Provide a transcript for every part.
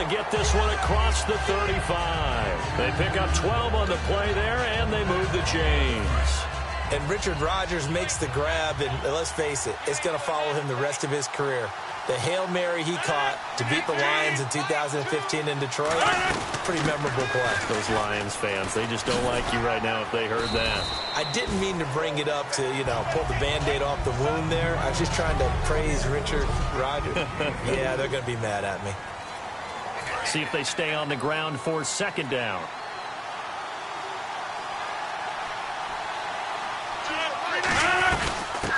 get this one across the 35. They pick up 12 on the play there, and they move the chains. And Richard Rodgers makes the grab, and let's face it, it's going to follow him the rest of his career. The Hail Mary he caught to beat the Lions in 2015 in Detroit, pretty memorable play. Those Lions fans, they just don't like you right now if they heard that. I didn't mean to bring it up to, pull the Band-Aid off the wound there. I was just trying to praise Richard Rodgers. Yeah, they're going to be mad at me. See if they stay on the ground for second down.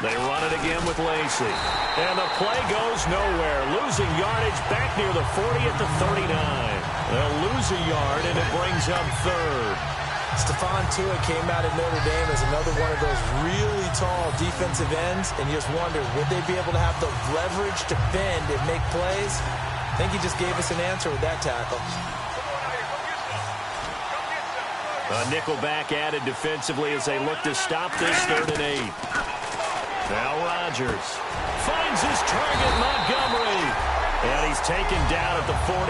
They run it again with Lacey. And the play goes nowhere. Losing yardage back near the 40 at the 39. They'll lose a yard, and it brings up third. Stephon Tuitt came out of Notre Dame as another one of those really tall defensive ends, and you just wonder, would they be able to have the leverage to bend and make plays? I think he just gave us an answer with that tackle. A nickel back added defensively as they look to stop this 3rd and 8. Now Rodgers finds his target, Montgomery. And he's taken down at the 43,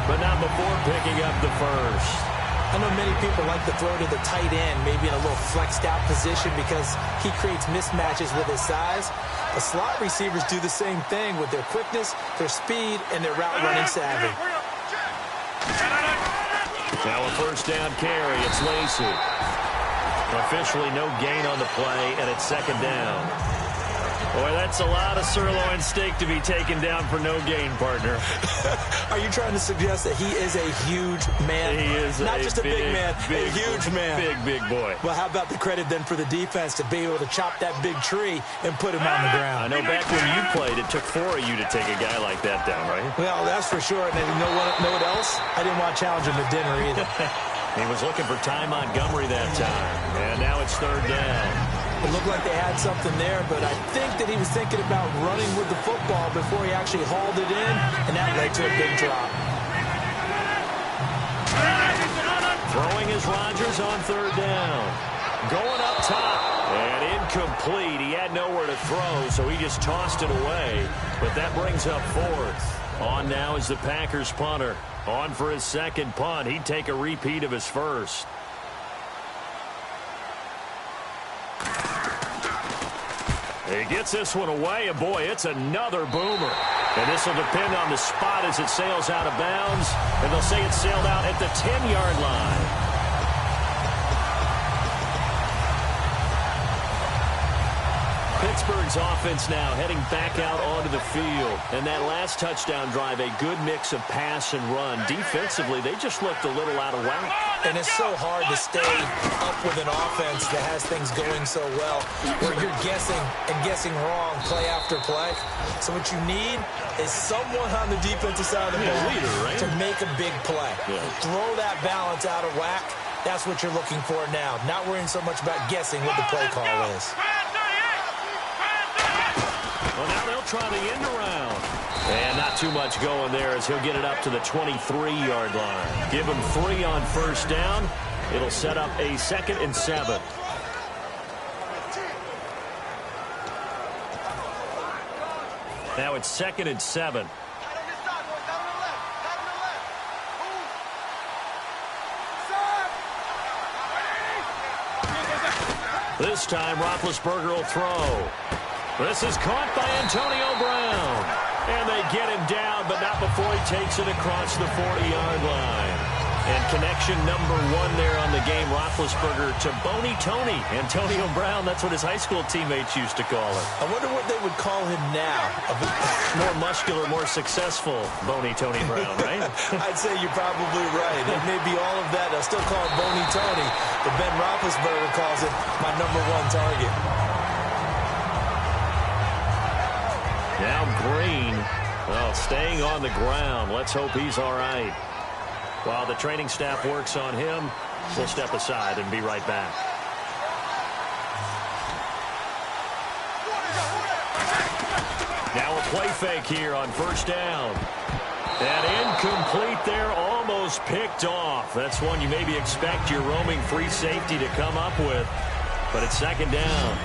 but not before picking up the first. I know many people like to throw to the tight end, maybe in a little flexed out position because he creates mismatches with his size. The slot receivers do the same thing with their quickness, their speed, and their route running savvy. Now a first down carry. It's Lacey. Officially no gain on the play, and it's second down. Boy, that's a lot of sirloin steak to be taken down for no gain, partner. Are you trying to suggest that he is a huge man? He is not just a big man, big, a huge man. Big boy. Well, how about the credit then for the defense to be able to chop that big tree and put him on the ground? I know back when you played, it took 4 of you to take a guy like that down, right? Well, that's for sure. And you know what else? I didn't want to challenge him to dinner either. He was looking for Ty Montgomery that time. And now it's third down. It looked like they had something there, but I think that he was thinking about running with the football before he actually hauled it in, and that led to a big drop. Throwing is Rodgers on third down. Going up top. And incomplete. He had nowhere to throw, so he just tossed it away. But that brings up fourth. On now is the Packers punter. On for his second punt. He'd take a repeat of his first. He gets this one away, and boy, it's another boomer. And this will depend on the spot as it sails out of bounds. And they'll say it sailed out at the 10-yard line. Pittsburgh's offense now heading back out onto the field. And that last touchdown drive, a good mix of pass and run. Defensively, they just looked a little out of whack. And it's so hard to stay up with an offense that has things going so well, where you're guessing and guessing wrong play after play. So what you need is someone on the defensive side of the ball to make a big play. Throw that balance out of whack. That's what you're looking for now. Not worrying so much about guessing what the play call is. Well, now they'll try the end around. And not too much going there as he'll get it up to the 23-yard line. Give him 3 on first down. It'll set up a 2nd and 7. Now it's 2nd and 7. This time, Roethlisberger will throw. This is caught by Antonio Brown. And they get him down, but not before he takes it across the 40-yard line. And connection number 1 there on the game, Roethlisberger to Boney Tony. Antonio Brown, that's what his high school teammates used to call him. I wonder what they would call him now. More muscular, more successful Boney Tony Brown, right? I'd say you're probably right. It may be all of that. They'll still call him Boney Tony, but Ben Roethlisberger calls it my number 1 target. Now Green, well, staying on the ground. Let's hope he's all right. While the training staff works on him, we'll step aside and be right back. Now a play fake here on first down. And incomplete there, almost picked off. That's one you maybe expect your roaming free safety to come up with. But it's second down.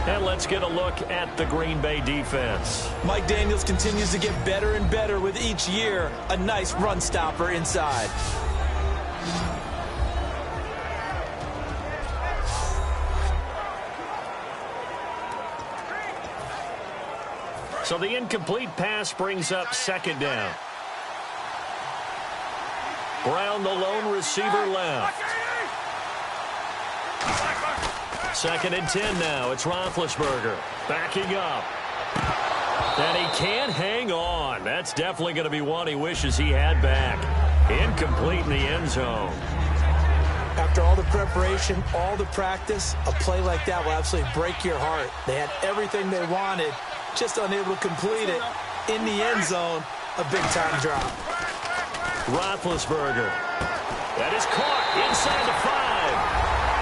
And let's get a look at the Green Bay defense. Mike Daniels continues to get better and better with each year. A nice run stopper inside. So the incomplete pass brings up second down. Brown, the lone receiver, left. Second and 10 now. It's Roethlisberger backing up. And he can't hang on. That's definitely going to be one he wishes he had back. Incomplete in the end zone. After all the preparation, all the practice, a play like that will absolutely break your heart. They had everything they wanted, just unable to complete it. In the end zone, a big-time drop. Roethlisberger. That is caught inside the 5.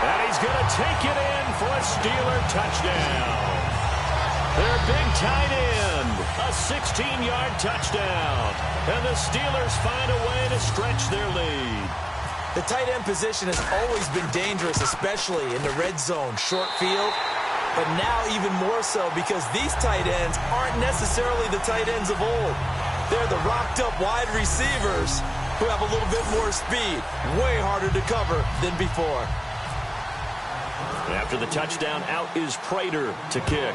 And he's going to take it in for a Steeler touchdown. Their big tight end, a 16-yard touchdown. And the Steelers find a way to stretch their lead. The tight end position has always been dangerous, especially in the red zone, short field. But now even more so because these tight ends aren't necessarily the tight ends of old. They're the rocked-up wide receivers who have a little bit more speed, way harder to cover than before. After the touchdown, out is Prater to kick.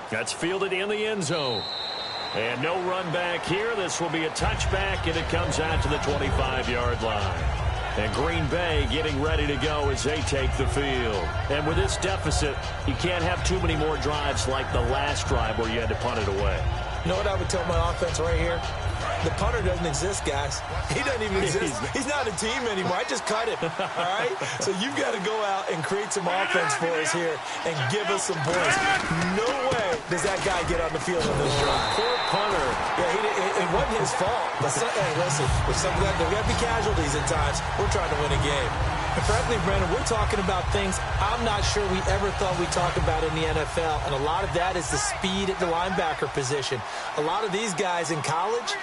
That's fielded in the end zone. And no run back here. This will be a touchback, and it comes out to the 25-yard line. And Green Bay getting ready to go as they take the field. And with this deficit, you can't have too many more drives like the last drive where you had to punt it away. You know what I would tell my offense right here? The punter doesn't exist, guys. He doesn't even exist. He's not a team anymore. I just cut him, all right? So you've got to go out and create some offense for us here and give us some points. No way does that guy get on the field on this drive. Poor punter. Yeah, it wasn't his fault. But hey, listen, with some of that, there got to be casualties at times. We're trying to win a game. And frankly, Brandon, we're talking about things I'm not sure we ever thought we'd talk about in the NFL. And a lot of that is the speed at the linebacker position. A lot of these guys in college,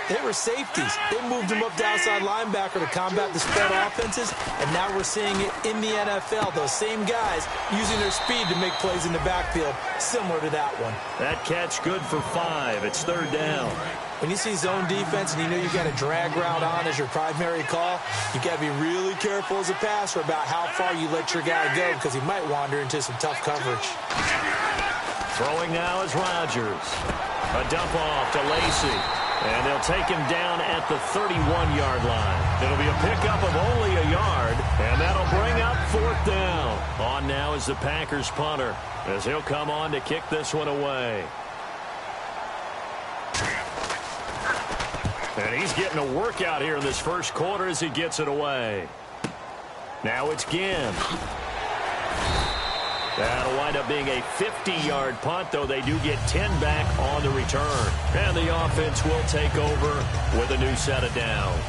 they were safeties. They moved them up to outside linebacker to combat the spread offenses, and now we're seeing it in the NFL. Those same guys using their speed to make plays in the backfield, similar to that one. That catch good for 5. It's third down. When you see zone defense and you know you've got a drag route on as your primary call, you've got to be really careful as a passer about how far you let your guy go because he might wander into some tough coverage. Throwing now is Rodgers. A dump off to Lacy. And they'll take him down at the 31-yard line. It'll be a pickup of only a yard, and that'll bring up fourth down. On now is the Packers punter, as he'll come on to kick this one away. And he's getting a workout here in this first quarter as he gets it away. Now it's Ginn. That'll wind up being a 50-yard punt, though they do get 10 back on the return. And the offense will take over with a new set of downs.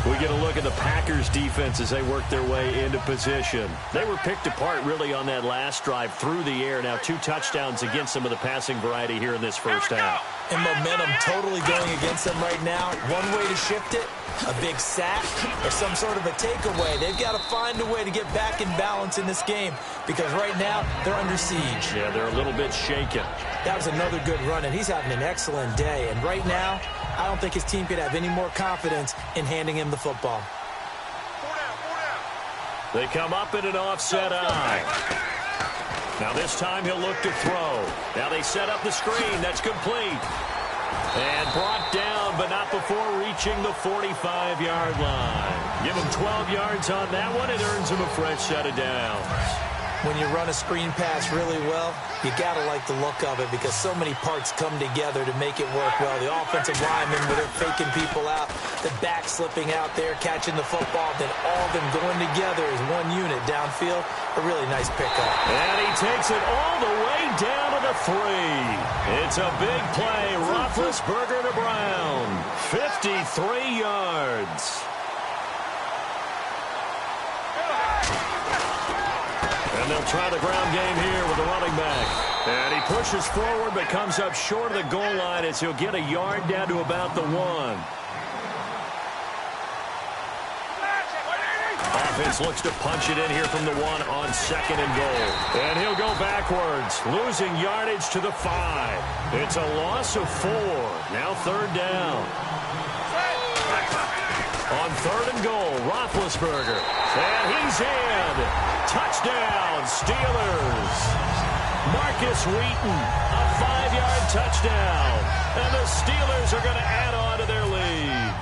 We get a look at the Packers defense as they work their way into position. They were picked apart really on that last drive through the air. Now 2 touchdowns against some of the passing variety here in this first half. And momentum totally going against them right now. One way to shift it, a big sack, or some sort of a takeaway. They've got to find a way to get back in balance in this game because right now they're under siege. Yeah, they're a little bit shaken. That was another good run, and he's having an excellent day. And right now, I don't think his team could have any more confidence in handing him the football. They come up in an offset eye. Now this time he'll look to throw. Now they set up the screen. That's complete. And brought down, but not before reaching the 45-yard line. Give him 12 yards on that one. It earns him a fresh set of downs. When you run a screen pass really well, you got to like the look of it because so many parts come together to make it work well. The offensive linemen, where they're faking people out, the back slipping out there, catching the football, then all of them going together as one unit downfield. A really nice pickup. And he takes it all the way down to the 3. It's a big play. Roethlisberger to Brown. 53 yards. And they'll try the ground game here with the running back. And he pushes forward but comes up short of the goal line as he'll get a yard down to about the 1. offense looks to punch it in here from the 1 on 2nd and goal. And he'll go backwards, losing yardage to the 5. It's a loss of 4. Now 3rd down. On 3rd and goal, Roethlisberger. And he's in. Touchdown, Steelers. Marcus Wheaton, a 5-yard touchdown. And the Steelers are going to add on to their lead.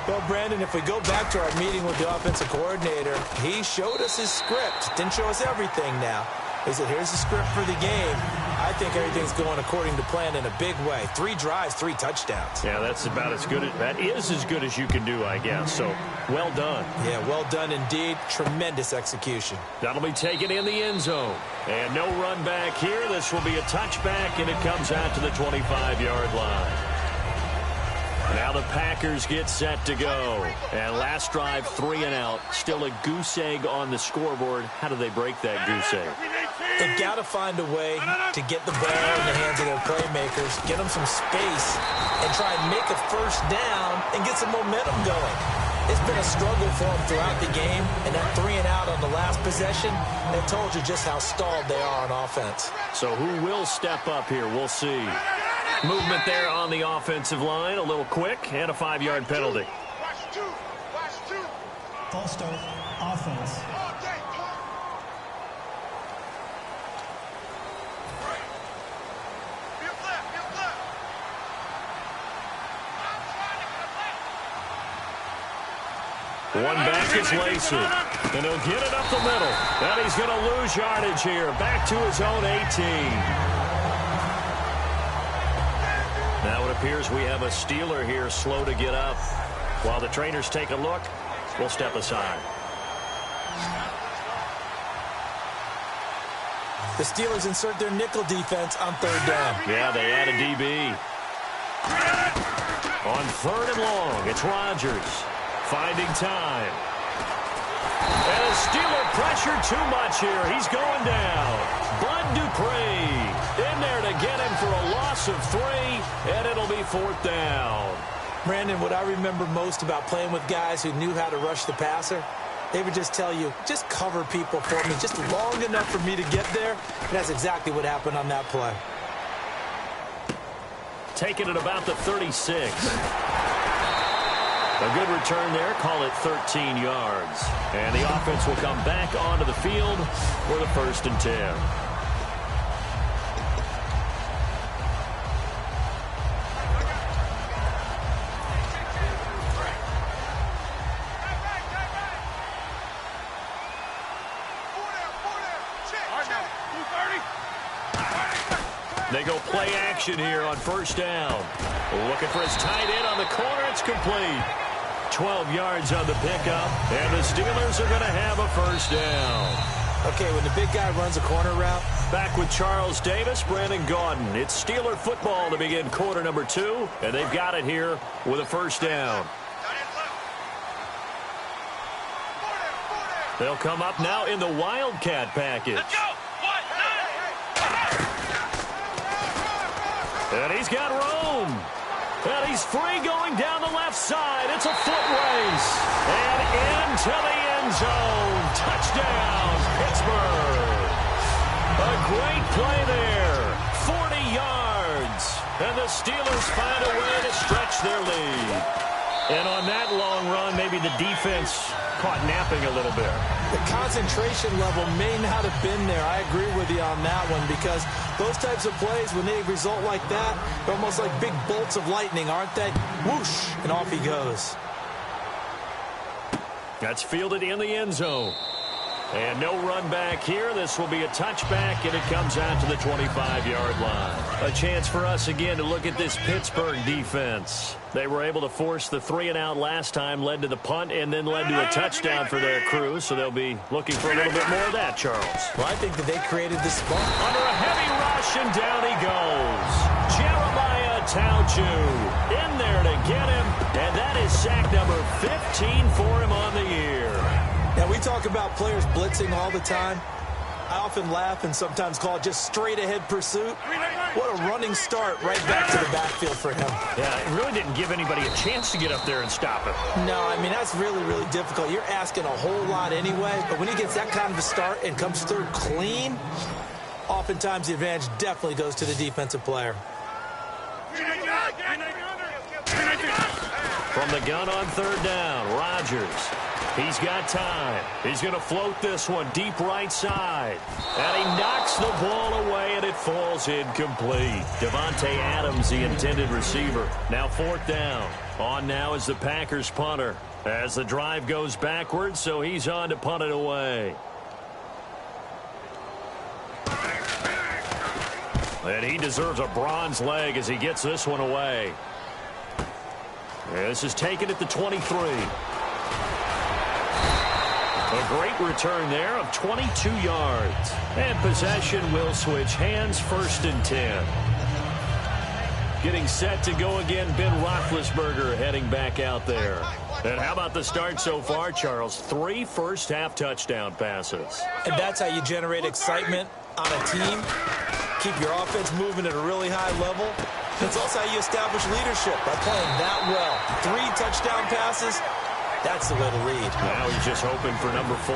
Well, Brandon, if we go back to our meeting with the offensive coordinator, he showed us his script. Didn't show us everything now. He said, here's the script for the game. I think everything's going according to plan in a big way. 3 drives, 3 touchdowns. Yeah, that's about as good. That is as good as you can do, I guess. So, well done. Yeah, well done indeed. Tremendous execution. That'll be taken in the end zone. And no run back here. This will be a touchback, and it comes out to the 25-yard line. Now the Packers get set to go. And last drive, 3 and out. Still a goose egg on the scoreboard. How do they break that goose egg? They've got to find a way to get the ball in the hands of their playmakers, get them some space, and try and make a first down and get some momentum going. It's been a struggle for them throughout the game, and that 3 and out on the last possession, that told you just how stalled they are on offense. So who will step up here? We'll see. Movement there on the offensive line, a little quick, and a 5-yard penalty. False start, offense. One back is Lacey, and he'll get it up the middle. And he's going to lose yardage here, back to his own 18. Now it appears we have a Steeler here slow to get up. While the trainers take a look, we'll step aside. The Steelers insert their nickel defense on 3rd down. Yeah, they add a DB. On 3rd and long, it's Rodgers. Finding time. And a Steeler pressure too much here. He's going down. Bud Dupree in there to get him for a loss of 3, and it'll be 4th down. Brandon, what I remember most about playing with guys who knew how to rush the passer, they would just tell you, just cover people for me, just long enough for me to get there. And that's exactly what happened on that play. Taking it about the 36. A good return there, call it 13 yards. And the offense will come back onto the field for the 1st and 10. They go play action here on 1st down. Looking for his tight end on the corner. It's complete. 12 yards on the pickup, and the Steelers are going to have a 1st down. Okay, when the big guy runs a corner route. Back with Charles Davis, Brandon Gaudin. It's Steeler football to begin quarter number 2, and they've got it here with a 1st down. They'll come up now in the Wildcat package. And he's got room. And he's free going down the left side. It's a foot race. And into the end zone. Touchdown, Pittsburgh. A great play there. 40 yards. And the Steelers find a way to stretch their lead. And on that long run, maybe the defense caught napping a little bit. The concentration level may not have been there. I agree with you on that one, because those types of plays, when they result like that, they're almost like big bolts of lightning, aren't they? Whoosh, and off he goes. That's fielded in the end zone. And no run back here. This will be a touchback, and it comes out to the 25-yard line. A chance for us again to look at this Pittsburgh defense. They were able to force the 3 and out last time, led to the punt, and then led to a touchdown for their crew. So they'll be looking for a little bit more of that, Charles. Well, I think that they created this spot. Under a heavy rush, and down he goes. Jeremiah Tauchu in there to get him, and that is sack number 15 for him on the year. Now, we talk about players blitzing all the time. I often laugh and sometimes call it just straight-ahead pursuit. What a running start right back to the backfield for him. Yeah, it really didn't give anybody a chance to get up there and stop him. No, I mean, that's really, really difficult. You're asking a whole lot anyway, but when he gets that kind of a start and comes through clean, oftentimes the advantage definitely goes to the defensive player. From the gun on third down, Rodgers. He's got time. He's going to float this one deep right side. And he knocks the ball away, and it falls incomplete. Devontae Adams, the intended receiver. Now fourth down. On now is the Packers punter. As the drive goes backwards, so he's on to punt it away. And he deserves a bronze leg as he gets this one away. This is taken at the 23. A great return there of 22 yards. And possession will switch hands, 1st and 10. Getting set to go again, Ben Roethlisberger heading back out there. And how about the start so far, Charles? 3 first-half touchdown passes. And that's how you generate excitement on a team. Keep your offense moving at a really high level. It's also how you establish leadership, by playing that well. 3 touchdown passes, that's the way to lead. Now he's just hoping for number 4.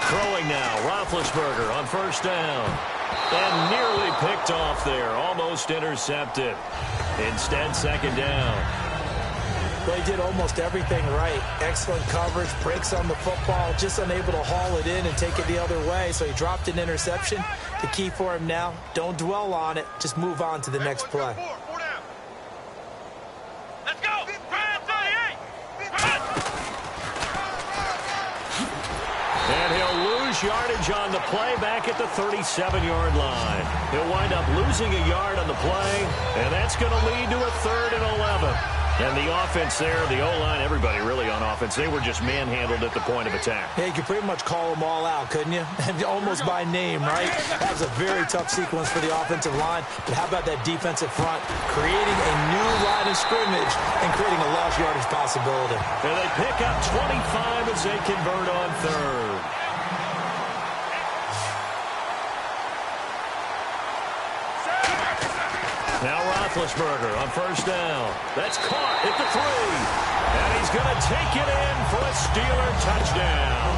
Throwing now, Roethlisberger on first down. And nearly picked off there, almost intercepted. Instead, second down. Well, he did almost everything right. Excellent coverage, breaks on the football, just unable to haul it in and take it the other way. So he dropped an interception. The key for him now, don't dwell on it. Just move on to the next play. Let's go! And he'll lose yardage on the play back at the 37-yard line. He'll wind up losing a yard on the play, and that's going to lead to a 3rd and 11. And the offense there, the O-line, everybody really on offense, they were just manhandled at the point of attack. Yeah, you could pretty much call them all out, couldn't you? Almost by name, right? That was a very tough sequence for the offensive line. But how about that defensive front? Creating a new line of scrimmage and creating a lost yardage possibility. And they pick up 25 as they convert on 3rd. Now Roethlisberger on first down. That's caught at the 3. And he's going to take it in for a Steeler touchdown.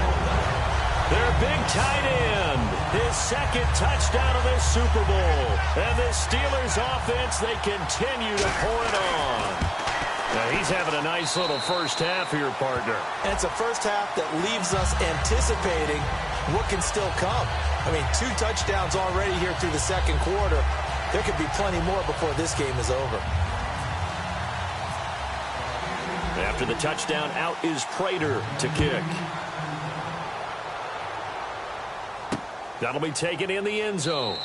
Their big tight end, his 2nd touchdown of this Super Bowl. And the Steelers offense, they continue to pour it on. Now he's having a nice little first half here, partner. And it's a first half that leaves us anticipating what can still come. I mean, 2 touchdowns already here through the 2nd quarter. There could be plenty more before this game is over. After the touchdown, out is Prater to kick. That'll be taken in the end zone.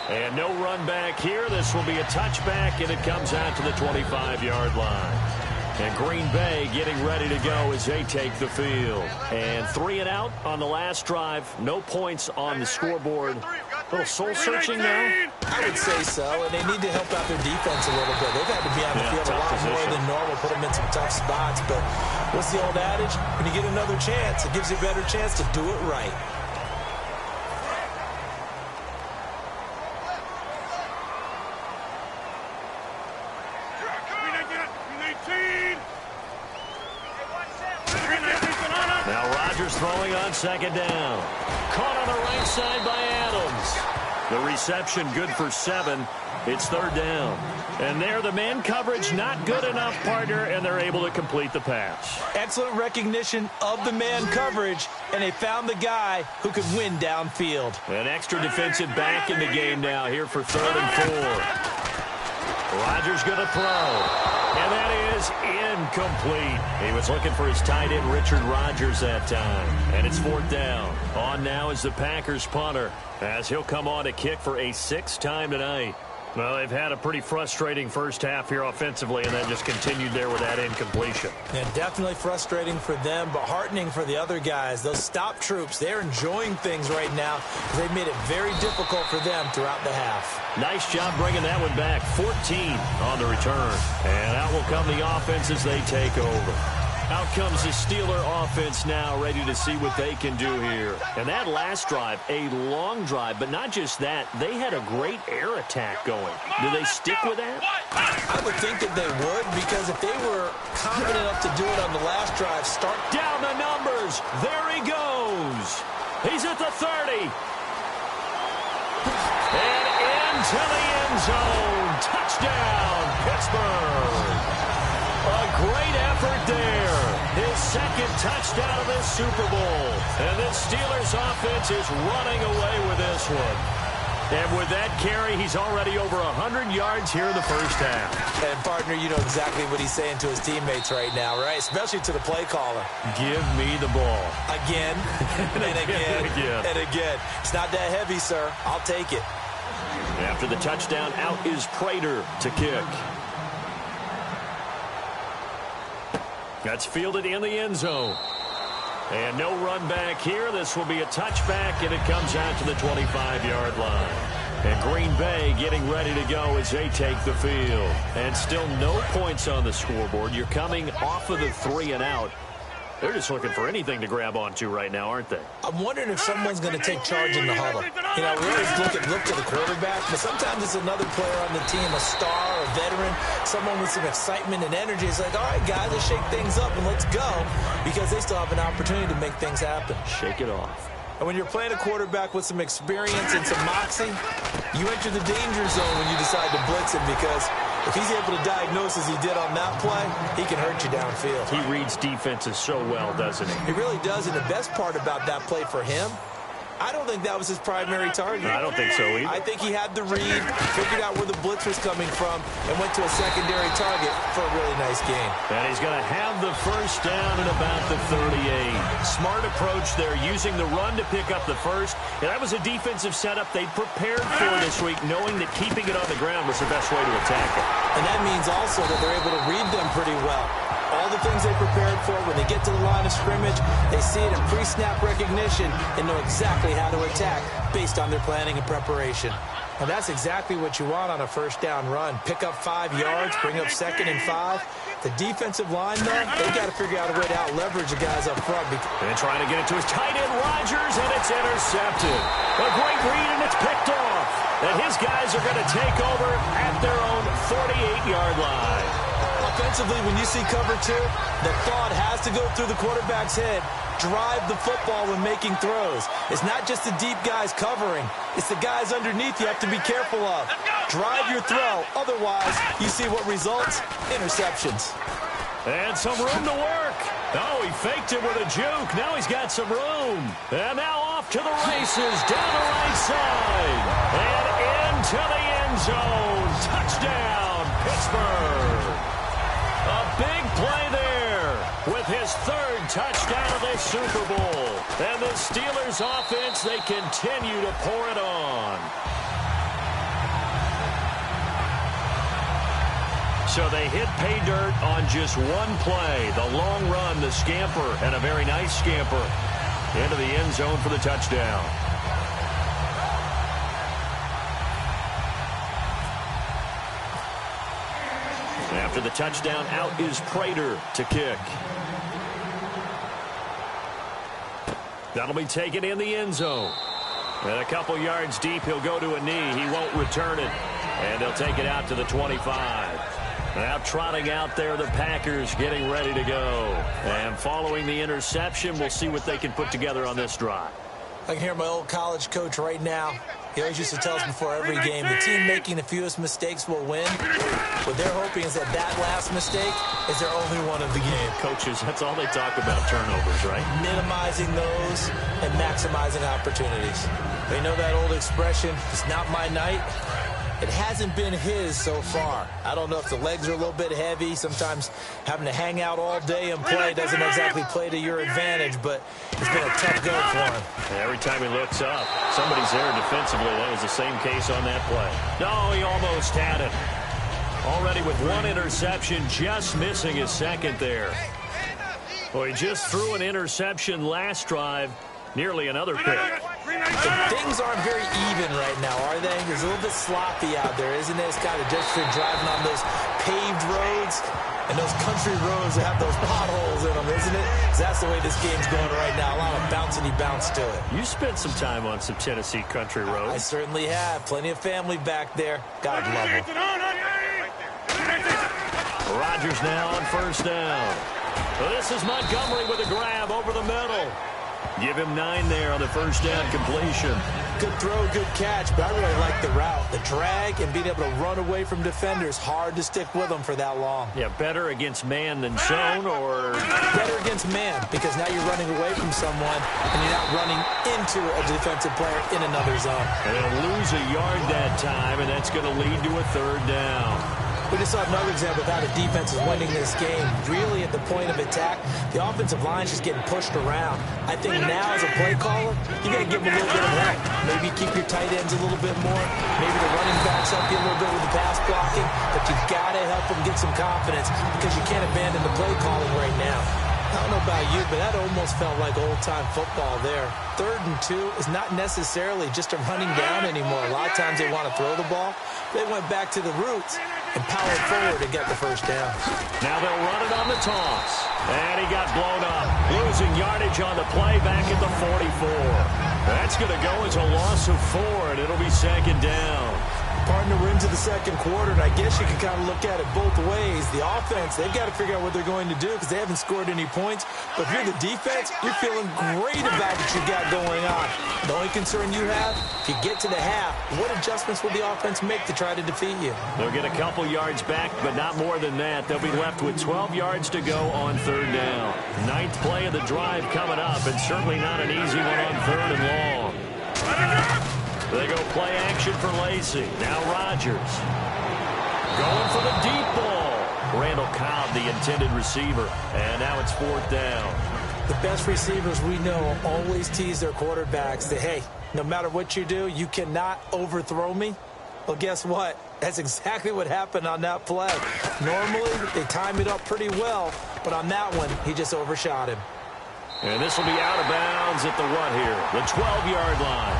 And no run back here. This will be a touchback, and it comes out to the 25-yard line. And Green Bay getting ready to go as they take the field. And 3 and out on the last drive. No points on the scoreboard. A little soul-searching now? I would say so, and they need to help out their defense a little bit. They've had to be on the field a lot more than normal, put them in some tough spots. But what's the old adage? When you get another chance, it gives you a better chance to do it right. Now Rodgers throwing on second down. Caught on the right side by Adams. The reception good for 7. It's 3rd down. And there the man coverage not good enough, partner, and they're able to complete the pass. Excellent recognition of the man coverage, and they found the guy who could win downfield. An extra defensive back in the game now here for 3rd and 4. Rodgers going to throw. And that is incomplete. He was looking for his tight end, Richard Rodgers, that time. And it's 4th down. On now is the Packers punter, as he'll come on to kick for a 6th time tonight. Well, they've had a pretty frustrating first half here offensively, and then just continued there with that incompletion. Yeah, definitely frustrating for them, but heartening for the other guys. Those stop troops, they're enjoying things right now. They've made it very difficult for them throughout the half. Nice job bringing that one back. 14 on the return. And out will come the offense as they take over. Out comes the Steeler offense now, ready to see what they can do here. And that last drive, a long drive, but not just that. They had a great air attack going. Do they stick with that? I would think that they would, because if they were confident enough to do it on the last drive, start down the numbers. There he goes. He's at the 30. And into the end zone. Touchdown, Pittsburgh. A great effort there. His second touchdown of this Super Bowl. And this Steelers offense is running away with this one. And with that carry, he's already over 100 yards here in the first half. And, partner, you know exactly what he's saying to his teammates right now, right? Especially to the play caller. Give me the ball. Again, and again, and again. It's not that heavy, sir. I'll take it. After the touchdown, out is Prater to kick. That's fielded in the end zone. And no run back here. This will be a touchback, and it comes out to the 25-yard line. And Green Bay getting ready to go as they take the field. And still no points on the scoreboard. You're coming off of the 3 and out. They're just looking for anything to grab onto right now, aren't they? I'm wondering if someone's going to take charge in the huddle. You know, we always look to the quarterback, but sometimes it's another player on the team, a star, a veteran, someone with some excitement and energy. It's like, all right, guys, let's shake things up and let's go, because they still have an opportunity to make things happen. Shake it off. And when you're playing a quarterback with some experience and some moxie, you enter the danger zone when you decide to blitz him, because if he's able to diagnose as he did on that play, he can hurt you downfield. He reads defenses so well, doesn't he? He really does, and the best part about that play for him, I don't think that was his primary target. I don't think so either. I think he had the read, figured out where the blitz was coming from, and went to a secondary target for a really nice gain. And he's going to have the first down at about the 38. Smart approach there, using the run to pick up the first. And that was a defensive setup they prepared for this week, knowing that keeping it on the ground was the best way to attack it. And that means also that they're able to read them pretty well. All the things they prepared for, when they get to the line of scrimmage, they see it in pre-snap recognition and know exactly how to attack based on their planning and preparation. And that's exactly what you want on a first down run. Pick up 5 yards, bring up 2nd and 5. The defensive line, though, they've got to figure out a way to out-leverage the guys up front. And trying to get it to his tight end, Rodgers, and it's intercepted. A great read, and it's picked off. And his guys are going to take over at their own 48-yard line. Offensively, when you see cover 2, the thought has to go through the quarterback's head. Drive the football when making throws. It's not just the deep guys covering. It's the guys underneath you have to be careful of. Drive your throw. Otherwise, you see what results? Interceptions. And some room to work. Oh, he faked it with a juke. Now he's got some room. And now off to the races down the right side. And into the end zone. Touchdown, Pittsburgh. A big play there with his 3rd touchdown of this Super Bowl. And the Steelers offense, they continue to pour it on. So they hit pay dirt on just one play. The long run, the scamper, and a very nice scamper into the end zone for the touchdown. After the touchdown, out is Prater to kick. That'll be taken in the end zone. And a couple yards deep, he'll go to a knee. He won't return it. And they'll take it out to the 25. Now trotting out there, the Packers getting ready to go. And following the interception, we'll see what they can put together on this drive. I can hear my old college coach right now. He always used to tell us before every game, the team making the fewest mistakes will win. What they're hoping is that that last mistake is their only one of the game. Coaches, that's all they talk about, turnovers, right? Minimizing those and maximizing opportunities. They know that old expression, it's not my night. It hasn't been his so far. I don't know if the legs are a little bit heavy. Sometimes having to hang out all day and play doesn't exactly play to your advantage, but It's been a tough go for him. Every time he looks up, somebody's there defensively. That was the same case on that play. No, he almost had it. Already with one interception, just missing his second there. Well, he just threw an interception last drive. Nearly another pick. So things aren't very even right now, are they? It's a little bit sloppy out there, isn't it? It's kind of just for driving on those paved roads and those country roads that have those potholes in them, isn't it? 'Cause that's the way this game's going right now. A lot of bouncy bounce to it. You spent some time on some Tennessee country roads. I certainly have. Plenty of family back there. God love them. Rodgers now on first down. Well, this is Montgomery with a grab over the middle. Give him 9 there on the first down completion. Good throw, good catch, but I really like the route. The drag and being able to run away from defenders, hard to stick with them for that long. Yeah, better against man than zone, or? Better against man, because now you're running away from someone and you're not running into a defensive player in another zone. And they'll lose a yard that time, and that's going to lead to a third down. We just saw another example of how the defense is winning this game. Really, at the point of attack, the offensive line is just getting pushed around. I think now, as a play caller, you got to give them a little bit of help. Maybe keep your tight ends a little bit more. Maybe the running backs help you a little bit with the pass blocking. But you got to help them get some confidence because you can't abandon the play calling right now. I don't know about you, but that almost felt like old-time football there. 3rd and 2 is not necessarily just a running down anymore. A lot of times they want to throw the ball. They went back to the roots and powered forward to get the first down. Now they'll run it on the toss. And he got blown up. Losing yardage on the play back at the 44. That's going to go as a loss of 4, and it'll be second down. Partner, we're into the second quarter, and I guess you can kind of look at it both ways. The offense, they've got to figure out what they're going to do because they haven't scored any points. But if you're the defense, you're feeling great about what you got going on. The only concern you have, if you get to the half, what adjustments will the offense make to try to defeat you? They'll get a couple yards back, but not more than that. They'll be left with 12 yards to go on third down. 9th play of the drive coming up, and certainly not an easy one on 3rd and long. They go play action for Lacey. Now Rodgers. Going for the deep ball. Randall Cobb, the intended receiver. And now it's 4th down. The best receivers we know always tease their quarterbacks that, hey, no matter what you do, you cannot overthrow me. Well, guess what? That's exactly what happened on that play. Normally, they time it up pretty well, but on that one, he just overshot him. And this will be out of bounds at the what here? The 12-yard line.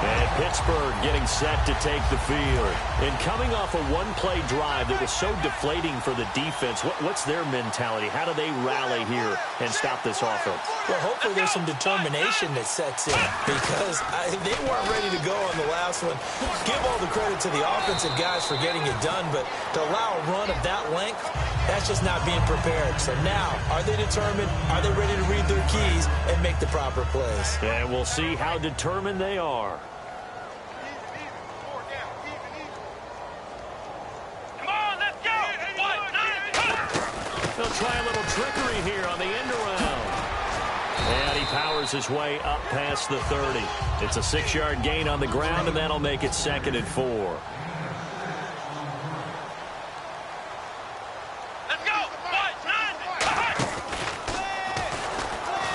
And Pittsburgh getting set to take the field. And coming off a one-play drive that was so deflating for the defense, what's their mentality? How do they rally here and stop this offense? Well, hopefully there's some determination that sets in because they weren't ready to go on the last one. Give all the credit to the offensive guys for getting it done, but to allow a run of that length, that's just not being prepared. So now, are they determined? Are they ready to read their keys and make the proper plays? And we'll see how determined they are. They'll try a little trickery here on the end around. And he powers his way up past the 30. It's a 6-yard gain on the ground, and that'll make it 2nd and 4. Let's go!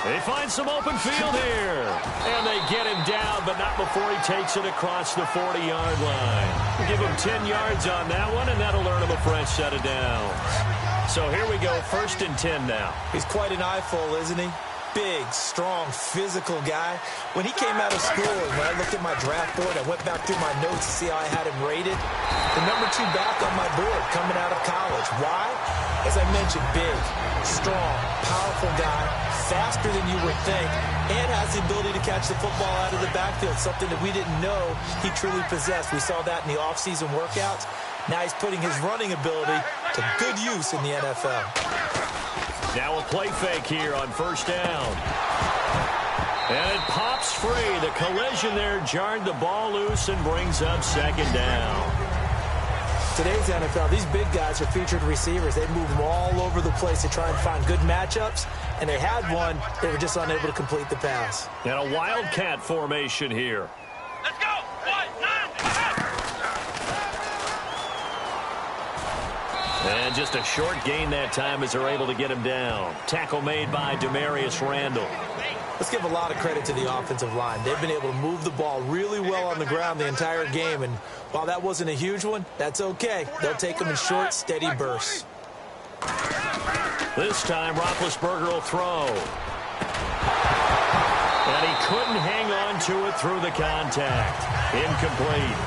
They find some open field here. And they get him down, but not before he takes it across the 40-yard line. We'll give him 10 yards on that one, and that'll earn him a fresh set of downs. So here we go, 1st and 10 now. He's quite an eyeful, isn't he? Big, strong, physical guy. When he came out of school, and when I looked at my draft board, I went back through my notes to see how I had him rated. The number 2 back on my board coming out of college. Why? As I mentioned, big, strong, powerful guy, faster than you would think, and has the ability to catch the football out of the backfield, something that we didn't know he truly possessed. We saw that in the offseason workouts. Now he's putting his running ability to good use in the NFL. Now a play fake here on 1st down. And it pops free. The collision there jarred the ball loose and brings up 2nd down. Today's NFL, these big guys are featured receivers. They move them all over the place to try and find good matchups. And they had one. They were just unable to complete the pass. And a wildcat formation here. Let's go! 1, 9, And just a short gain that time as they're able to get him down. Tackle made by Demarius Randall. Let's give a lot of credit to the offensive line. They've been able to move the ball really well on the ground the entire game. And while that wasn't a huge one, that's okay. They'll take them in short, steady bursts. This time, Roethlisberger will throw. And he couldn't hang on to it through the contact. Incomplete.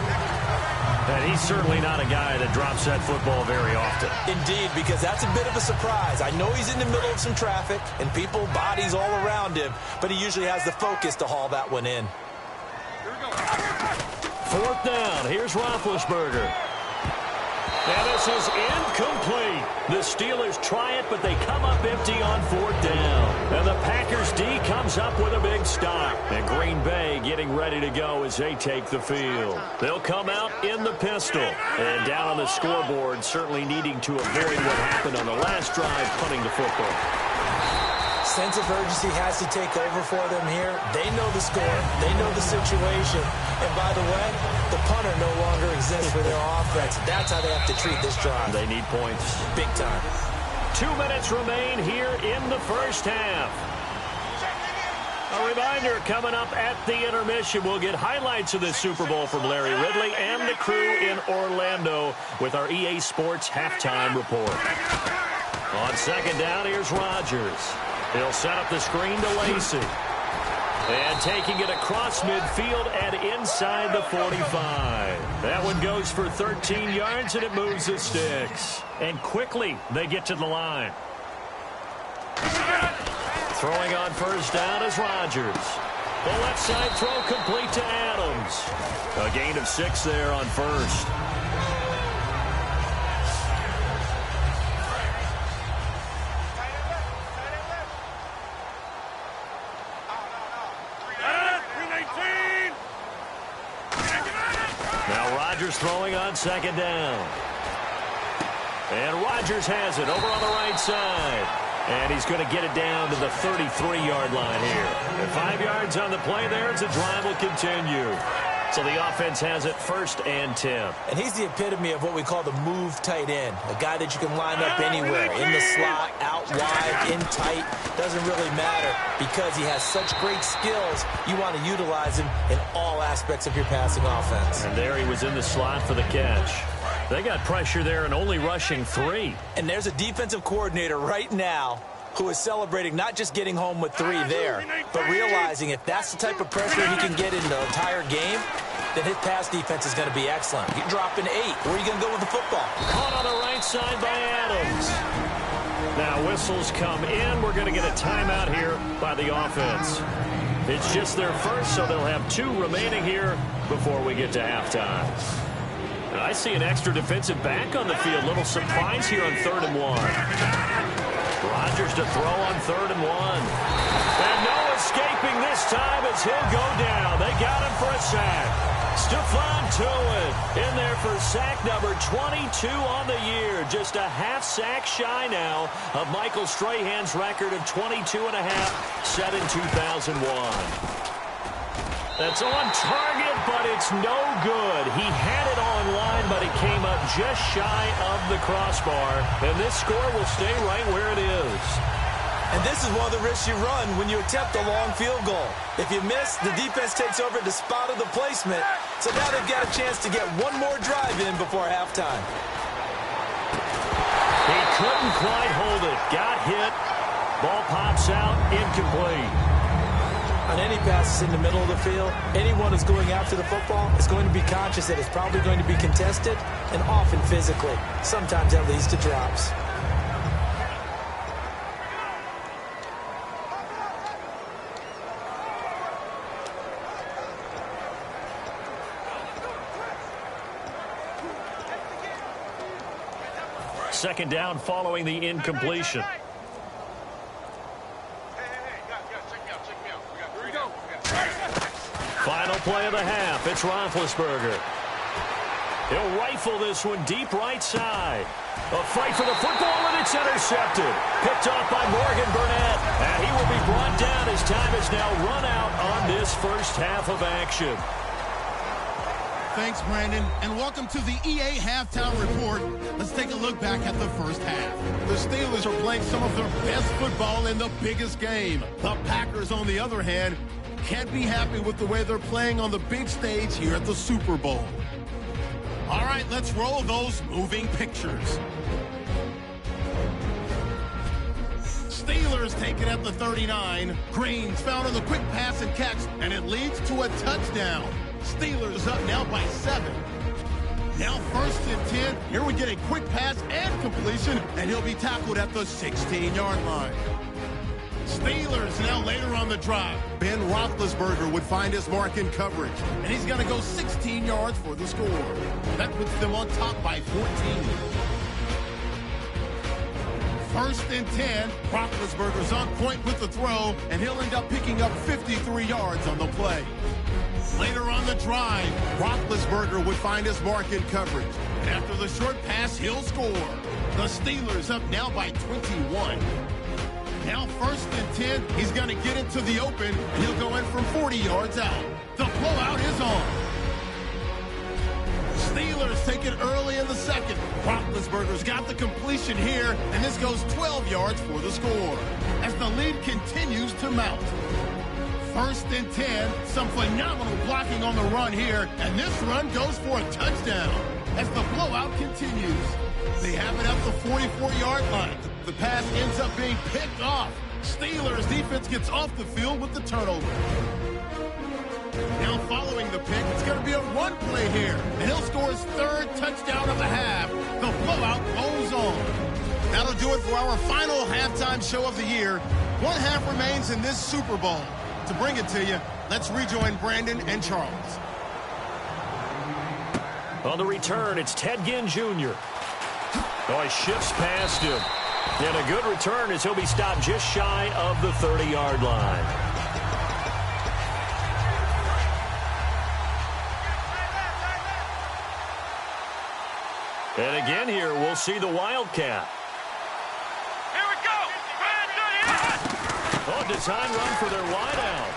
And he's certainly not a guy that drops that football very often. Indeed, because that's a bit of a surprise. I know he's in the middle of some traffic and people, bodies all around him, but he usually has the focus to haul that one in. Fourth down. Here's Roethlisberger. And this is incomplete. The Steelers try it, but they come up empty on fourth down. And the Packers D comes up with a big stop. And Green Bay getting ready to go as they take the field. They'll come out in the pistol. And down on the scoreboard, certainly needing to avoid what happened on the last drive, punting the football. Sense of urgency has to take over for them here. They know the score. They know the situation. And by the way, the punter no longer exists for their offense. That's how they have to treat this drive. They need points. Big time. 2 minutes remain here in the first half. A reminder, coming up at the intermission, we'll get highlights of the Super Bowl from Larry Ridley and the crew in Orlando with our EA Sports halftime report. On second down, here's Rodgers. He'll set up the screen to Lacey. And taking it across midfield and inside the 45. That one goes for 13 yards, and it moves the sticks. And quickly, they get to the line. Throwing on first down is Rodgers. The left side throw complete to Adams. A gain of 6 there on first. Throwing on second down. And Rodgers has it over on the right side. And he's going to get it down to the 33-yard line here. And 5 yards on the play there as the drive will continue. So the offense has it first and 10. And he's the epitome of what we call the move tight end. A guy that you can line up anywhere. In the slot, out wide, in tight. Doesn't really matter because he has such great skills. You want to utilize him in all aspects of your passing offense. And there he was in the slot for the catch. They got pressure there and only rushing 3. And there's a defensive coordinator right now who is celebrating not just getting home with 3 there, but realizing if that's the type of pressure he can get in the entire game, then his pass defense is going to be excellent. You're dropping 8. Where are you going to go with the football? Caught on the right side by Adams. Now whistles come in. We're going to get a timeout here by the offense. It's just their first, so they'll have 2 remaining here before we get to halftime. And I see an extra defensive back on the field. Little surprise here on 3rd and 1. Rodgers to throw on 3rd and 1. And no escaping this time as he'll go down. They got him for a sack. Stephon Tuitt in there for sack number 22 on the year. Just a half sack shy now of Michael Strahan's record of 22.5 set in 2001. That's on target, but it's no good. He had it on line, but it came up just shy of the crossbar. And this score will stay right where it is. And this is one of the risks you run when you attempt a long field goal. If you miss, the defense takes over the spot of the placement. So now they've got a chance to get one more drive in before halftime. He couldn't quite hold it. Got hit. Ball pops out. Incomplete. On any passes in the middle of the field, anyone who's going after the football is going to be conscious that it's probably going to be contested and often physically. Sometimes that leads to drops. Second down following the incompletion. Final play of the half. It's Roethlisberger. He'll rifle this one deep right side. A fight for the football, and it's intercepted. Picked off by Morgan Burnett. And he will be brought down as time is now run out on this first half of action. Thanks, Brandon, and welcome to the EA Halftime Report. Let's take a look back at the first half. The Steelers are playing some of their best football in the biggest game. The Packers, on the other hand, can't be happy with the way they're playing on the big stage here at the Super Bowl. All right, let's roll those moving pictures. Steelers take it at the 39. Green's found on the quick pass and catch, and it leads to a touchdown. Steelers up now by 7. Now 1st and 10. Here we get a quick pass and completion, and he'll be tackled at the 16-yard line. Steelers now later on the drive. Ben Roethlisberger would find his mark in coverage, and he's going to go 16 yards for the score. That puts them on top by 14. 1st and 10. Roethlisberger's on point with the throw, and he'll end up picking up 53 yards on the play. Later on the drive, Roethlisberger would find his mark in coverage, and after the short pass, he'll score. The Steelers up now by 21. Now 1st and 10, he's going to get into the open, and he'll go in from 40 yards out. The blowout is on. Steelers take it early in the second. Roethlisberger's got the completion here, and this goes 12 yards for the score as the lead continues to mount. 1st and 10, some phenomenal blocking on the run here, and this run goes for a touchdown as the blowout continues. They have it at the 44-yard line. The pass ends up being picked off. Steelers defense gets off the field with the turnover. Now following the pick, it's going to be a run play here, and he'll score his 3rd touchdown of the half. The blowout goes on. That'll do it for our final halftime show of the year. One half remains in this Super Bowl. To bring it to you, let's rejoin Brandon and Charles. On the return, it's Ted Ginn Jr. Oh, he shifts past him. And a good return as he'll be stopped just shy of the 30-yard line. And again here, we'll see the Wildcat. Here we go! Oh, design run for their wideout.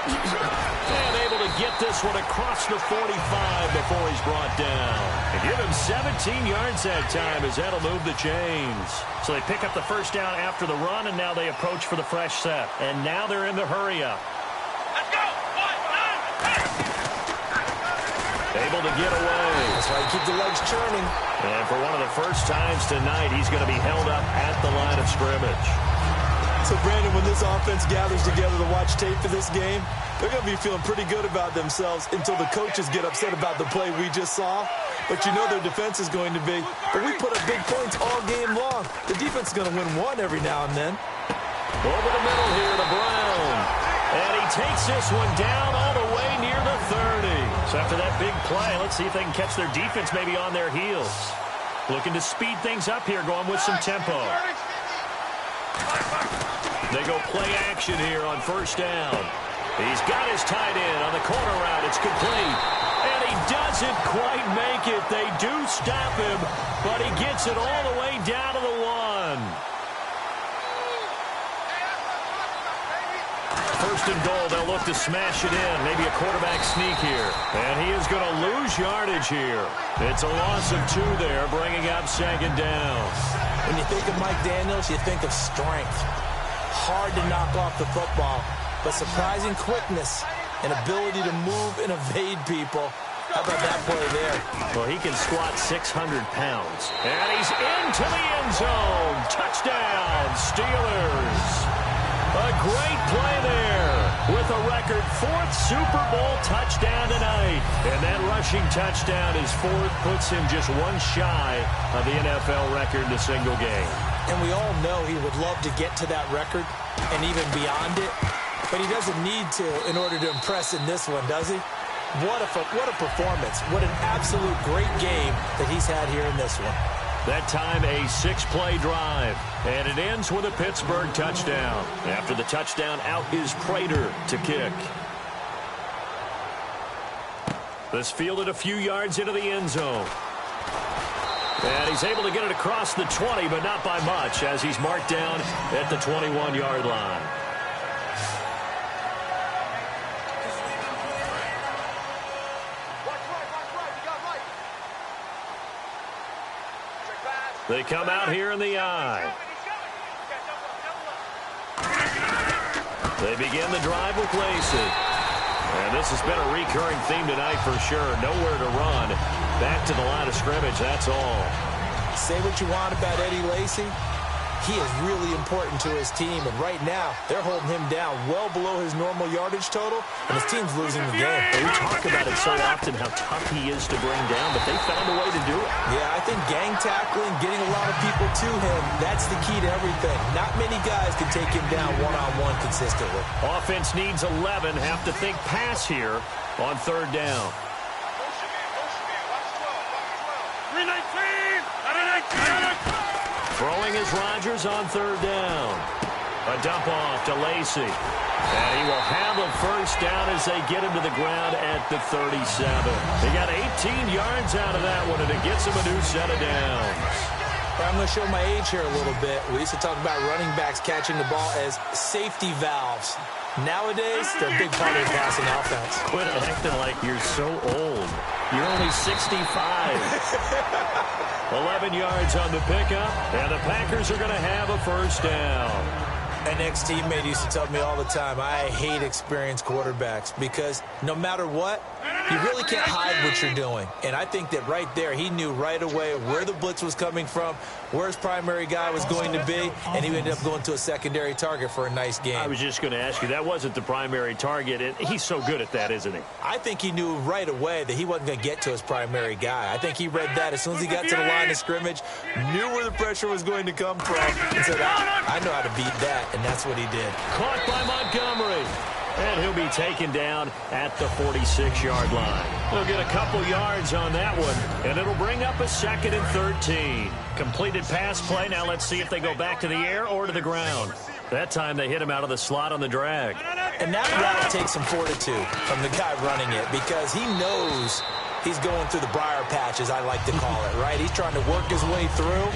And able to get this one across the 45 before he's brought down. They give him 17 yards that time as that'll move the chains. So they pick up the first down after the run, and now they approach for the fresh set. And now they're in the hurry-up. Let's go! 1, 9, Able to get away. That's why you keep the legs churning. And for one of the first times tonight, he's going to be held up at the line of scrimmage. So, Brandon, when this offense gathers together to watch tape for this game, they're going to be feeling pretty good about themselves until the coaches get upset about the play we just saw. But you know their defense is going to be. But we put up big points all game long. The defense is going to win one every now and then. Over the middle here to Brown. And he takes this one down all the way near the 30. So after that big play, let's see if they can catch their defense maybe on their heels. Looking to speed things up here, going with some tempo. They go play action here on first down. He's got his tight end on the corner route. It's complete. And he doesn't quite make it. They do stop him, but he gets it all the way down to the 1. First and goal, they'll look to smash it in. Maybe a quarterback sneak here. And he is going to lose yardage here. It's a loss of 2 there, bringing up second down. When you think of Mike Daniels, you think of strength. Hard to knock off the football, but surprising quickness and ability to move and evade people. How about that play there? Well, he can squat 600 pounds. And he's into the end zone. Touchdown, Steelers. A great play there with a record 4th Super Bowl touchdown tonight. And that rushing touchdown, his 4th, puts him just 1 shy of the NFL record in a single game. And we all know he would love to get to that record and even beyond it. But he doesn't need to in order to impress in this one, does he? What a performance. What an absolute great game that he's had here in this one. That time a 6-play drive, and it ends with a Pittsburgh touchdown. After the touchdown, out is Prater to kick. This fielded a few yards into the end zone. And he's able to get it across the 20, but not by much, as he's marked down at the 21-yard line. They come out here in the I. They begin the drive with Lacey. And this has been a recurring theme tonight for sure. Nowhere to run. Back to the line of scrimmage, that's all. Say what you want about Eddie Lacy. He is really important to his team, and right now, they're holding him down well below his normal yardage total, and his team's losing the game. We talk about it so often, how tough he is to bring down, but they found a way to do it. Yeah, I think gang tackling, getting a lot of people to him, that's the key to everything. Not many guys can take him down one-on-one consistently. Offense needs 11, have to think pass here on third down. 319! Throwing is Rodgers on third down. A dump off to Lacey. And he will have a first down as they get him to the ground at the 37. They got 18 yards out of that one, and it gets him a new set of downs. I'm going to show my age here a little bit. We used to talk about running backs catching the ball as safety valves. Nowadays, they're a big part of the passing offense. Quit acting like you're so old. You're only 65. 11 yards on the pickup, and the Packers are going to have a first down. An ex-teammate used to tell me all the time, I hate experienced quarterbacks because no matter what, you really can't hide what you're doing. And I think that right there, he knew right away where the blitz was coming from, where his primary guy was going to be, and he ended up going to a secondary target for a nice game. I was just going to ask you, that wasn't the primary target, and he's so good at that, isn't he? I think he knew right away that he wasn't going to get to his primary guy. I think he read that as soon as he got to the line of scrimmage, knew where the pressure was going to come from, and said, I know how to beat that, and that's what he did. Caught by Montgomery. And he'll be taken down at the 46-yard line. They'll get a couple yards on that one, and it'll bring up a 2nd and 13. Completed pass play. Now let's see if they go back to the air or to the ground. That time they hit him out of the slot on the drag. And that route takes some fortitude from the guy running it because he knows he's going through the briar patch, as I like to call it, right? He's trying to work his way through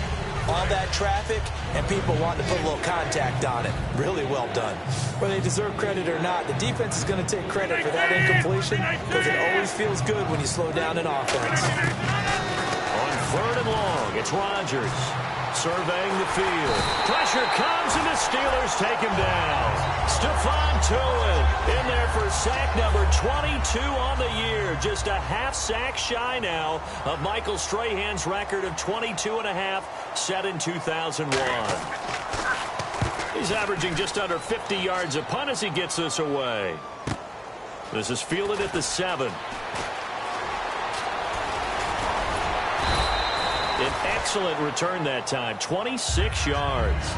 all that traffic, and people want to put a little contact on it. Really well done. Whether they deserve credit or not, the defense is going to take credit for that incompletion because it always feels good when you slow down an offense. On third and long, it's Rodgers surveying the field. Pressure comes, and the Steelers take him down. Stephon Tuitt in there for sack number 22 on the year. Just a half sack shy now of Michael Strahan's record of 22 and a half set in 2001. He's averaging just under 50 yards a punt as he gets this away. This is fielded at the 7. An excellent return that time, 26 yards.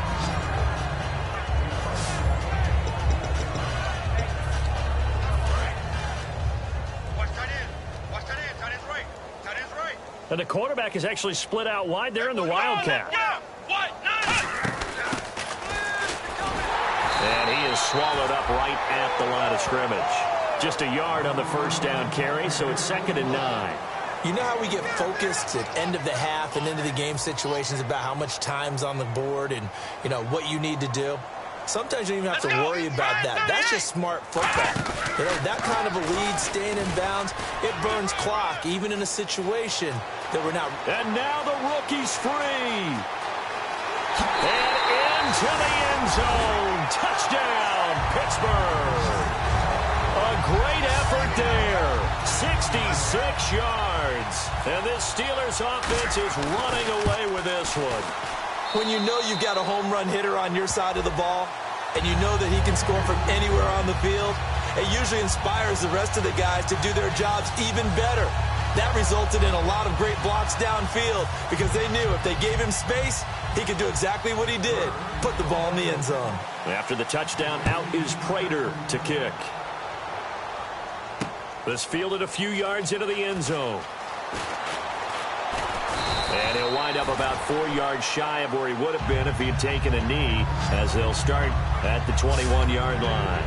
And the quarterback is actually split out wide there in the Wildcat. And he is swallowed up right at the line of scrimmage. Just a yard on the first down carry, so it's 2nd and 9. You know how we get focused at end of the half and into the game situations about how much time's on the board and, you know, what you need to do? Sometimes you don't even have to worry about that. That's just smart football. You know, that kind of a lead, staying in bounds, it burns clock, even in a situation that we're not. And now the rookie's free. And into the end zone. Touchdown, Pittsburgh. A great effort there. 66 yards. And this Steelers offense is running away with this one. When you know you've got a home run hitter on your side of the ball, and you know that he can score from anywhere on the field, it usually inspires the rest of the guys to do their jobs even better. That resulted in a lot of great blocks downfield because they knew if they gave him space, he could do exactly what he did, put the ball in the end zone. After the touchdown, out is Prater to kick. This fielded a few yards into the end zone. And he'll wind up about 4 yards shy of where he would have been if he had taken a knee, as they'll start at the 21-yard line.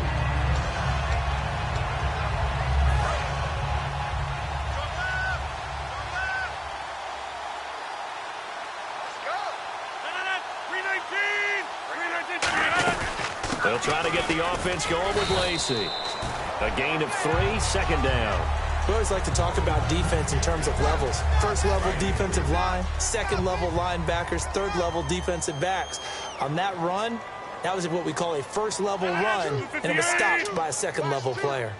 They'll try to get the offense going with Lacey. A gain of 3, 2nd down. We always like to talk about defense in terms of levels. First level defensive line, second level linebackers, third level defensive backs. On that run, that was what we call a first level run, and it was stopped by a second level player.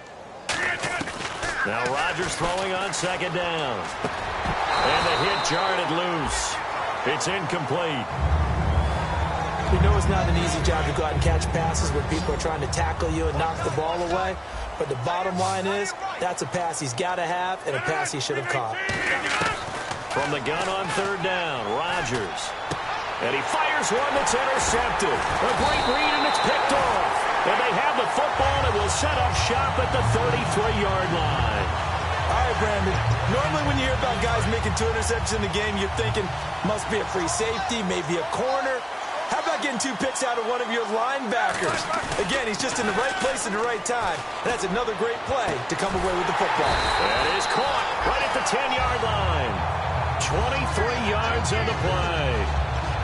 Now Rodgers throwing on second down. And the hit jarred it loose. It's incomplete. We know it's not an easy job to go out and catch passes when people are trying to tackle you and knock the ball away. But the bottom line is, that's a pass he's got to have and a pass he should have caught. From the gun on third down, Rodgers. And he fires one that's intercepted. A great read, and it's picked off. And they have the football, and will set up shop at the 33-yard line. All right, Brandon. Normally when you hear about guys making 2 interceptions in the game, you're thinking, must be a free safety, maybe a corner. How about getting 2 picks out of one of your linebackers? Again, he's just in the right place at the right time. And that's another great play to come away with the football. That is caught right at the 10-yard line. 23 yards on the play.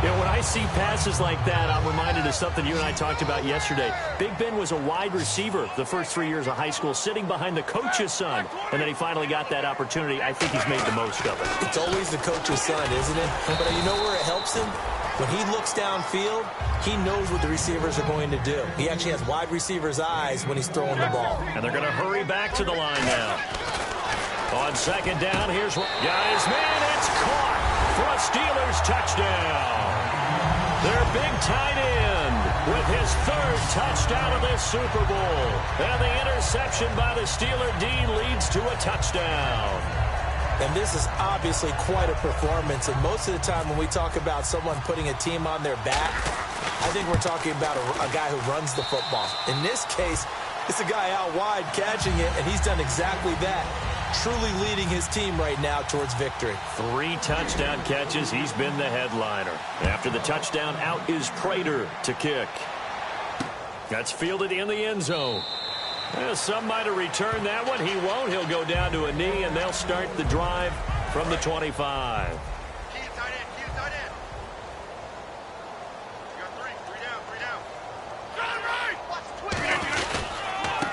You know, when I see passes like that, I'm reminded of something you and I talked about yesterday. Big Ben was a wide receiver the first 3 years of high school, sitting behind the coach's son. And then he finally got that opportunity. I think he's made the most of it. It's always the coach's son, isn't it? But you know where it helps him? When he looks downfield, he knows what the receivers are going to do. He actually has wide receivers' eyes when he's throwing the ball. And they're going to hurry back to the line now. On second down, here's what got his man. It's caught for a Steelers touchdown. Their big tight end with his 3rd touchdown of this Super Bowl. And the interception by the Steeler Dean leads to a touchdown. And this is obviously quite a performance. And most of the time when we talk about someone putting a team on their back, I think we're talking about a guy who runs the football. In this case, it's a guy out wide catching it, and he's done exactly that. Truly leading his team right now towards victory. 3 touchdown catches. He's been the headliner. After the touchdown, out is Prater to kick. That's fielded in the end zone. Some might have returned that one. He won't. He'll go down to a knee, and they'll start the drive from the 25.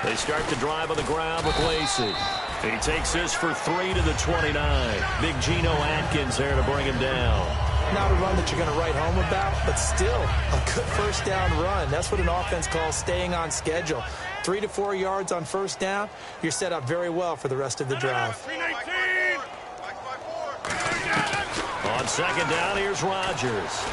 They start the drive on the ground with Lacey. He takes this for 3 to the 29. Big Geno Atkins there to bring him down. Not a run that you're going to write home about, but still a good first down run. That's what an offense calls staying on schedule. 3 to 4 yards on first down. You're set up very well for the rest of the drive. On second down, here's Rodgers.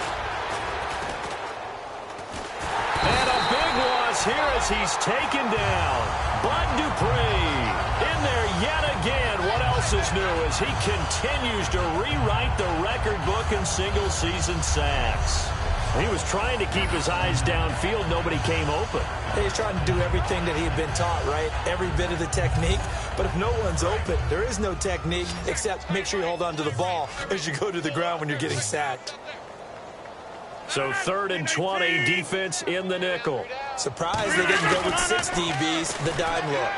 And a big loss here as he's taken down. Bud Dupree in there yet again. What else is new as he continues to rewrite the record book in single-season sacks. He was trying to keep his eyes downfield. Nobody came open. He's trying to do everything that he had been taught, right? Every bit of the technique. But if no one's open, there is no technique except make sure you hold on to the ball as you go to the ground when you're getting sacked. So 3rd and 20, defense in the nickel. Surprised they didn't go with 6 DBs, the dime look.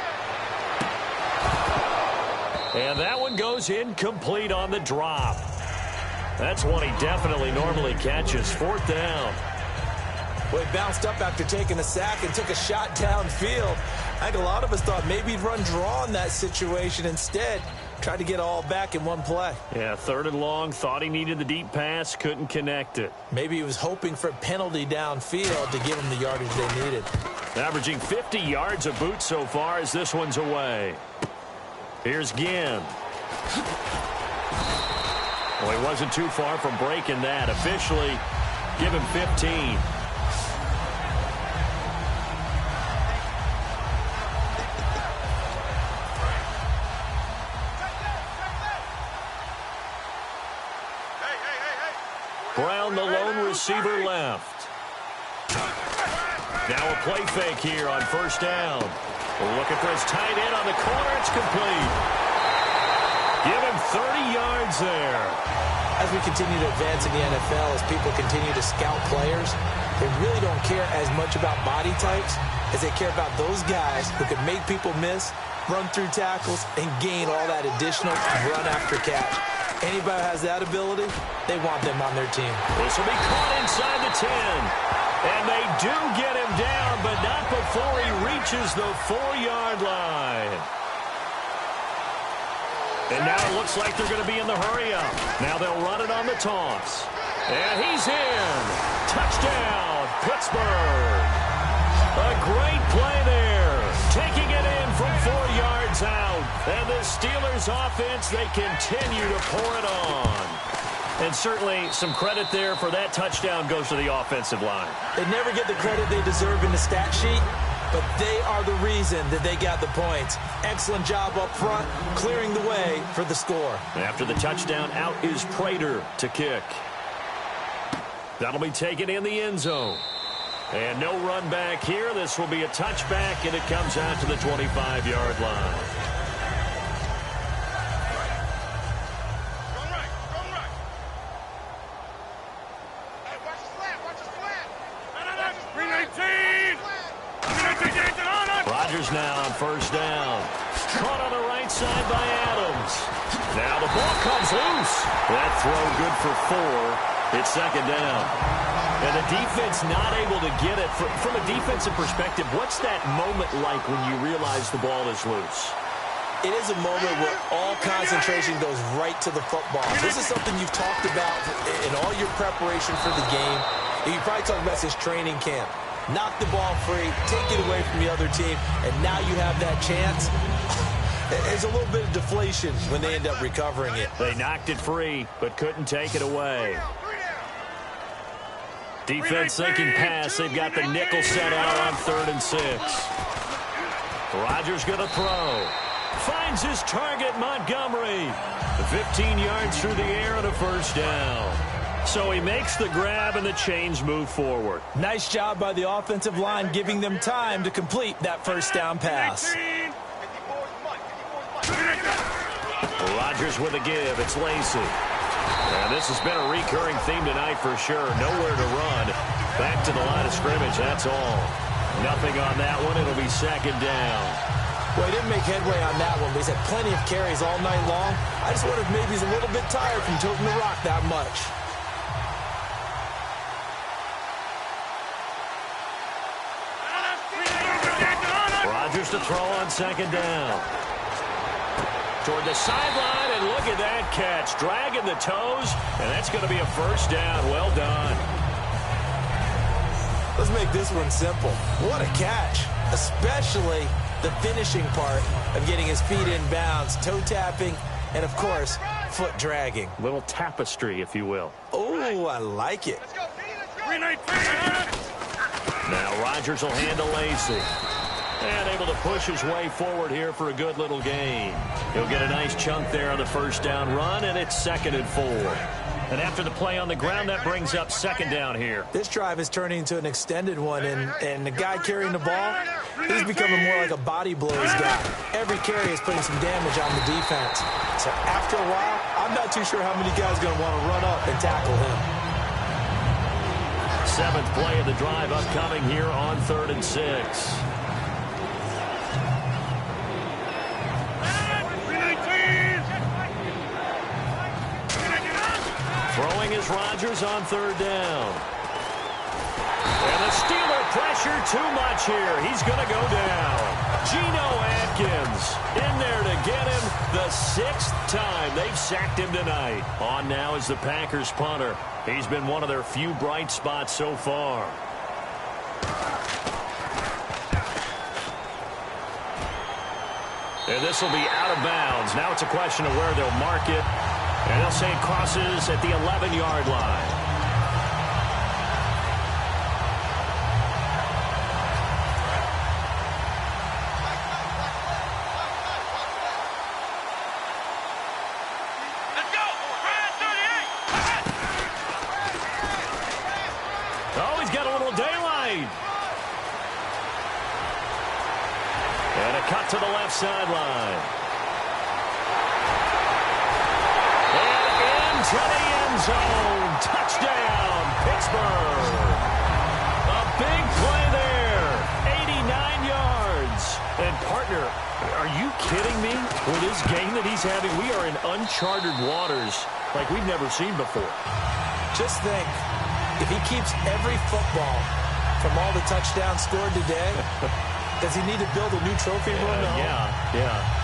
And that one goes incomplete on the drop. That's one he definitely normally catches. 4th down. Well, he bounced up after taking a sack and took a shot downfield. I think a lot of us thought maybe he'd run draw in that situation. Instead, tried to get all back in one play. Yeah, 3rd and long. Thought he needed the deep pass. Couldn't connect it. Maybe he was hoping for a penalty downfield to give him the yardage they needed. Averaging 50 yards a boot so far as this one's away. Here's Ginn. Well, he wasn't too far from breaking that. Officially, give him 15. Brown, the lone receiver, left. Now a play fake here on first down. We're looking for his tight end on the corner. It's complete. Give him 30 yards there. As we continue to advance in the NFL, as people continue to scout players, they really don't care as much about body types as they care about those guys who can make people miss, run through tackles, and gain all that additional run after catch. Anybody who has that ability, they want them on their team. This will be caught inside the 10. And they do get him down, but not before he reaches the 4-yard line. And now it looks like they're going to be in the hurry-up. Now they'll run it on the toss. And he's in. Touchdown, Pittsburgh. A great play there. Taking it in from 4 yards out. And the Steelers offense, they continue to pour it on. And certainly some credit there for that touchdown goes to the offensive line. They never get the credit they deserve in the stat sheet, but they are the reason that they got the points. Excellent job up front, clearing the way for the score. After the touchdown, out is Prater to kick. That'll be taken in the end zone. And no run back here. This will be a touchback, and it comes out to the 25-yard line. Rodgers now on first down. Caught on the right side by Adams. Now the ball comes loose. That throw good for 4. It's second down. And the defense not able to get it. From a defensive perspective, what's that moment like when you realize the ball is loose? It is a moment where all concentration goes right to the football. This is something you've talked about in all your preparation for the game. You probably talked about this training camp. Knock the ball free, take it away from the other team, and now you have that chance. There's a little bit of deflation when they end up recovering it. They knocked it free, but couldn't take it away. Defense thinking pass. They've got the nickel set out on 3rd and 6. Rodgers going to throw. Finds his target, Montgomery. 15 yards through the air and a first down. So he makes the grab and the chains move forward. Nice job by the offensive line giving them time to complete that first down pass. Rodgers with a give. It's Lacy. And this has been a recurring theme tonight for sure. Nowhere to run. Back to the line of scrimmage, that's all. Nothing on that one. It'll be second down. Well, he didn't make headway on that one, but he's had plenty of carries all night long. I just wonder if maybe he's a little bit tired from toting the rock that much. Rodgers to throw on second down. Toward the sideline, and look at that catch. Dragging the toes, and that's going to be a first down. Well done. Let's make this one simple. What a catch, especially the finishing part of getting his feet in bounds, toe tapping, and, of course, foot dragging. Little tapestry, if you will. Oh, I like it. Now Rodgers will handle Lacy. And able to push his way forward here for a good little gain. He'll get a nice chunk there on the first down run, and it's 2nd and 4. And after the play on the ground, that brings up second down here. This drive is turning into an extended one, and the guy carrying the ball, he's becoming more like a body blows guy. Every carry is putting some damage on the defense. So after a while, I'm not too sure how many guys are going to want to run up and tackle him. 7th play of the drive upcoming here on 3rd and 6. Throwing is Rodgers on 3rd down. And the Steeler pressure too much here. He's going to go down. Geno Atkins in there to get him the 6th time they've sacked him tonight. On now is the Packers punter. He's been one of their few bright spots so far. And this will be out of bounds. Now it's a question of where they'll mark it. And they'll say it crosses at the 11-yard line. Let's go! 38! Oh, he's got a little daylight. And a cut to the left sideline. To the end zone. Touchdown, Pittsburgh. A big play there. 89 yards. And, partner, are you kidding me? With this game that he's having, we are in uncharted waters like we've never seen before. Just think, if he keeps every football from all the touchdowns scored today, Does he need to build a new trophy room? Yeah.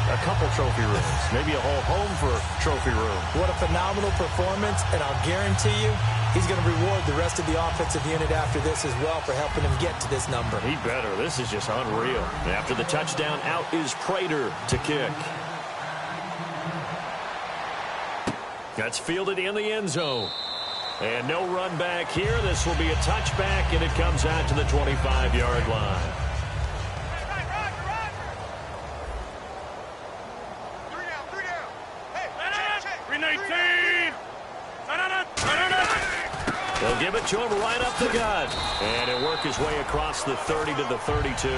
A couple trophy rooms. Maybe a whole home for trophy room. What a phenomenal performance, and I'll guarantee you he's going to reward the rest of the offensive unit after this as well for helping him get to this number. He better. This is just unreal. After the touchdown, out is Prater to kick. That's fielded in the end zone. And no run back here. This will be a touchback, and it comes out to the 25-yard line. They'll give it to him right up the gut. And it'll work his way across the 30 to the 32.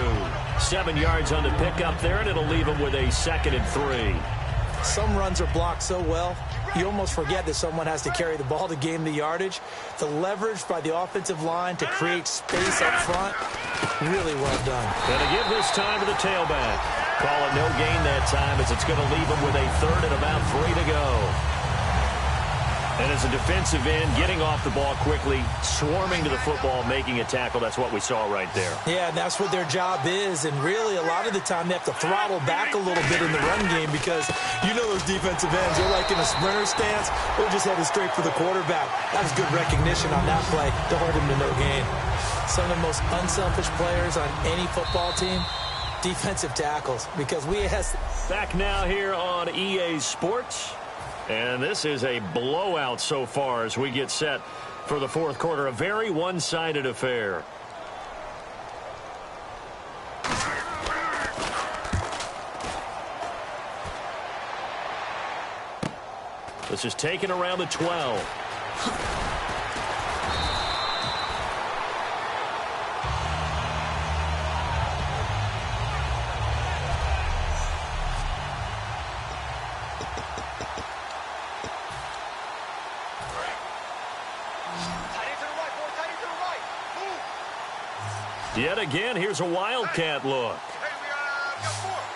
7 yards on the pickup there, and it'll leave him with a 2nd and 3. Some runs are blocked so well, you almost forget that someone has to carry the ball to gain the yardage. The leverage by the offensive line to create space up front, really well done. Going to give this time to the tailback. Call it no gain that time as it's going to leave him with a 3rd and about 3 to go. And as a defensive end, getting off the ball quickly, swarming to the football, making a tackle, that's what we saw right there. Yeah, and that's what their job is. And really, a lot of the time, they have to throttle back a little bit in the run game because you know those defensive ends, they're like in a sprinter stance or just headed straight for the quarterback. That was good recognition on that play to hold him to no gain. Some of the most unselfish players on any football team, defensive tackles, because we has... Back now here on EA Sports. And this is a blowout so far as we get set for the 4th quarter. A very one-sided affair. This is taken around the 12. Yet again, here's a Wildcat look.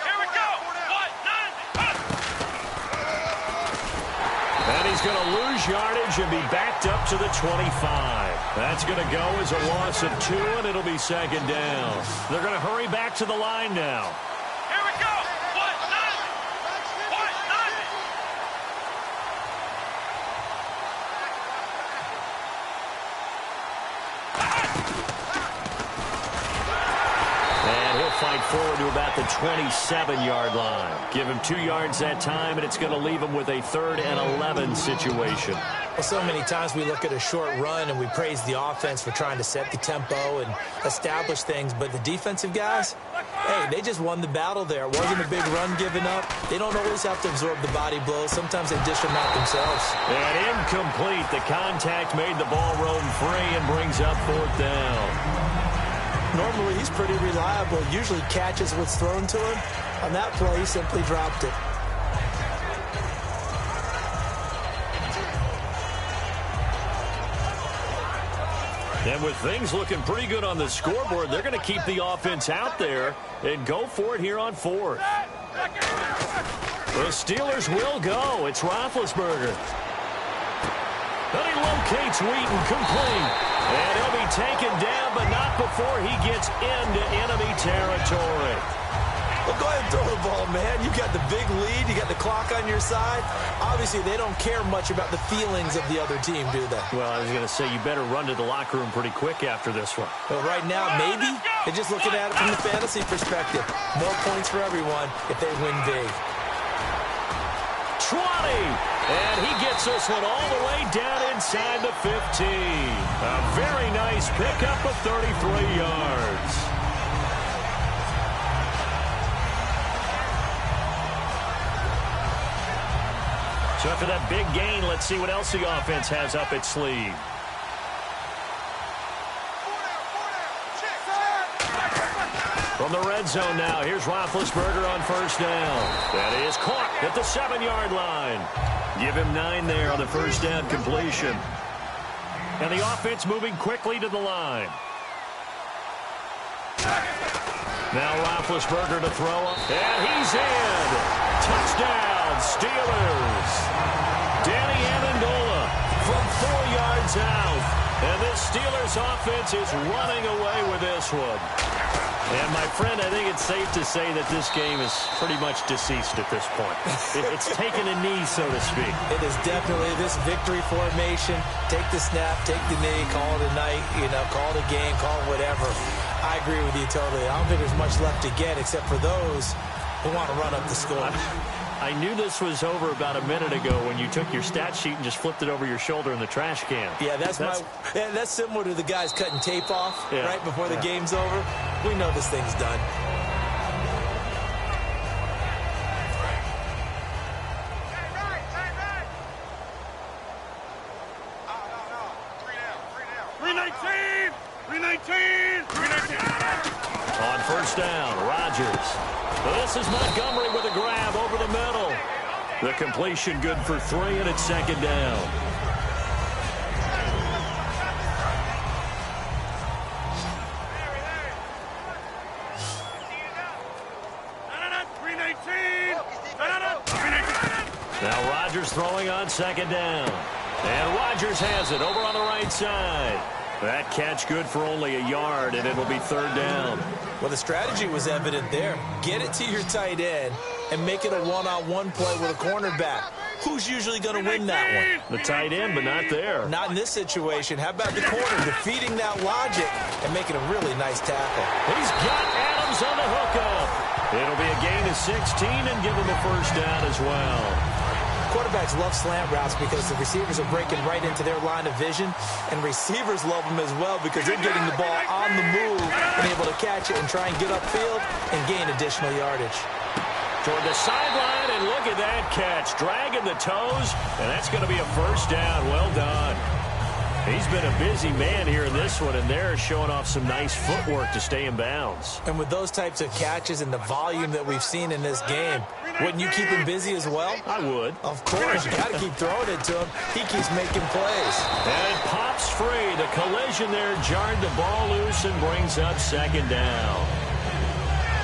Here we go. 1-9. And he's going to lose yardage and be backed up to the 25. That's going to go as a loss of 2, and it'll be 2nd down. They're going to hurry back to the line now. Here we go. 1-9. And he'll fight forward to about the 27-yard line. Give him 2 yards that time, and it's going to leave him with a 3rd and 11 situation. Well, so many times we look at a short run and we praise the offense for trying to set the tempo and establish things, but the defensive guys, hey, they just won the battle there. It wasn't a big run given up. They don't always have to absorb the body blows. Sometimes they dish them out themselves. And incomplete. The contact made the ball roam free and brings up 4th down. Normally, he's pretty reliable. Usually catches what's thrown to him. On that play, he simply dropped it. And with things looking pretty good on the scoreboard, they're going to keep the offense out there and go for it here on 4th. The Steelers will go. It's Roethlisberger. Then he locates Wheaton, complete. And he'll be taken down, but not before he gets into enemy territory. Well, go ahead and throw the ball, man. You got the big lead. You got the clock on your side. Obviously, they don't care much about the feelings of the other team, do they? Well, I was going to say, you better run to the locker room pretty quick after this one. Well, right now, maybe. They're just looking at it from the fantasy perspective. More points for everyone if they win big. 20. And he gets this one all the way down inside the 15. A very nice pickup of 33 yards. So after that big gain, let's see what else the offense has up its sleeve. From the red zone now, here's Roethlisberger on 1st down. That is caught at the 7-yard line. Give him 9 there on the 1st down completion. And the offense moving quickly to the line. Now Roethlisberger to throw up. And he's in. Touchdown, Steelers. Danny Amendola from 4 yards out. And this Steelers offense is running away with this one. And, my friend, I think it's safe to say that this game is pretty much deceased at this point. It's taken a knee, so to speak. It is definitely this victory formation. Take the snap, take the knee, call it a night, call it a game, call it whatever. I agree with you totally. I don't think there's much left to get except for those who want to run up the score. I knew this was over about a minute ago when you took your stat sheet and just flipped it over your shoulder in the trash can. Yeah, that's similar to the guys cutting tape off right before the game's over. We know this thing's done. On first down, Rodgers. This is Montgomery with a grab over the middle. The completion good for 3, and it's second down. Now Rodgers throwing on second down. And Rodgers has it over on the right side. That catch good for only a yard, and it'll be third down. Well, the strategy was evident there. Get it to your tight end and make it a one-on-one play with a cornerback. Who's usually going to win that one? The tight end, but not there. Not in this situation. How about the corner defeating that logic and making a really nice tackle? He's got Adams on the hookup. It'll be a gain of 16 and give him a first down as well. Quarterbacks love slant routes because the receivers are breaking right into their line of vision, and receivers love them as well because they're getting the ball on the move and able to catch it and try and get upfield and gain additional yardage. Toward the sideline, and look at that catch. Dragging the toes, and that's going to be a first down. Well done. He's been a busy man here in this one, and they're showing off some nice footwork to stay in bounds. And with those types of catches and the volume that we've seen in this game, wouldn't you keep him busy as well? I would. Of course. You got to keep throwing it to him. He keeps making plays. And it pops free. The collision there jarred the ball loose and brings up second down.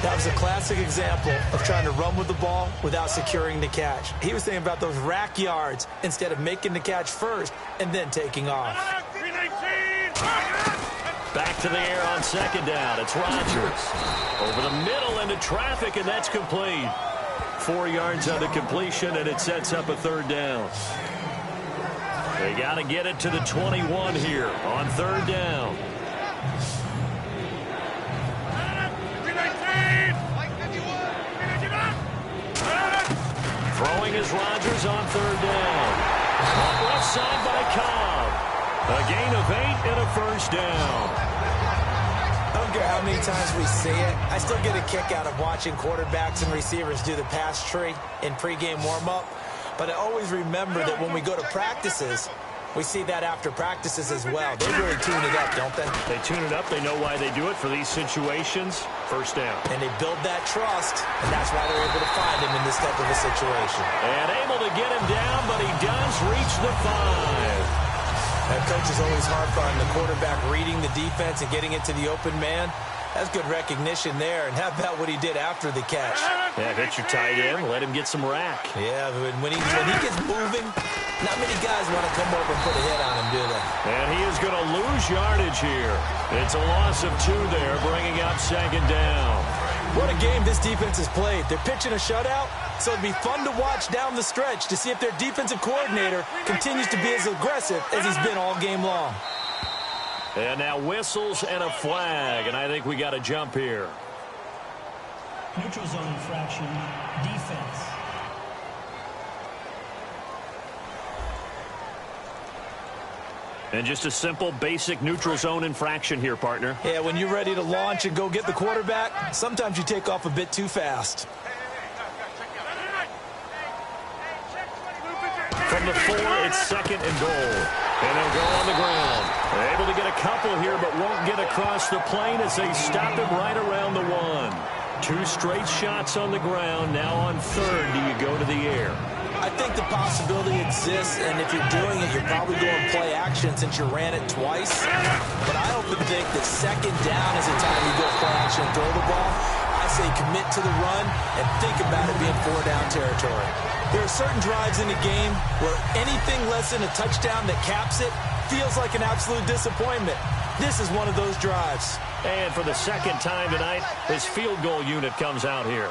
That was a classic example of trying to run with the ball without securing the catch. He was thinking about those rack yards instead of making the catch first and then taking off. Back to the air on second down. It's Rodgers. Over the middle into traffic, and that's complete. 4 yards on the completion, and it sets up a third down. They got to get it to the 21 here on third down. Throwing is Rodgers on third down. Up left side by Cobb. A gain of 8 and a first down. I don't care how many times we see it. I still get a kick out of watching quarterbacks and receivers do the pass tree in pregame warm-up. But I always remember that when we go to practices, we see that after practices as well. They really tune it up, don't they? They tune it up. They know why they do it for these situations. First down. And they build that trust, and that's why they're able to find him in this type of a situation. And able to get him down, but he does reach the 5. That coach is always harp on the quarterback reading the defense and getting it to the open man. That's good recognition there. And how about what he did after the catch? Yeah, hit your tight end. Let him get some rack. Yeah, when he gets moving, not many guys want to come over and put a hit on him, do they? And he is going to lose yardage here. It's a loss of 2 there, bringing up second down. What a game this defense has played. They're pitching a shutout, so it'd be fun to watch down the stretch to see if their defensive coordinator continues to be as aggressive as he's been all game long. And now whistles and a flag, and I think we got a jump here. Neutral zone infraction, defense. And just a simple, basic neutral zone infraction here, partner. Yeah, when you're ready to launch and go get the quarterback, sometimes you take off a bit too fast. From the 4, it's second and goal. And they'll go on the ground. They're able to get a couple here, but won't get across the plane as they stop him right around the 1. 2 straight shots on the ground. Now on third, do you go to the air? I think the possibility exists, and if you're doing it, you're probably going play action since you ran it twice. But I often think that second down is the time you go play action and throw the ball. I say commit to the run and think about it being 4-down territory. There are certain drives in the game where anything less than a touchdown that caps it feels like an absolute disappointment. This is one of those drives. And for the second time tonight, his field goal unit comes out here.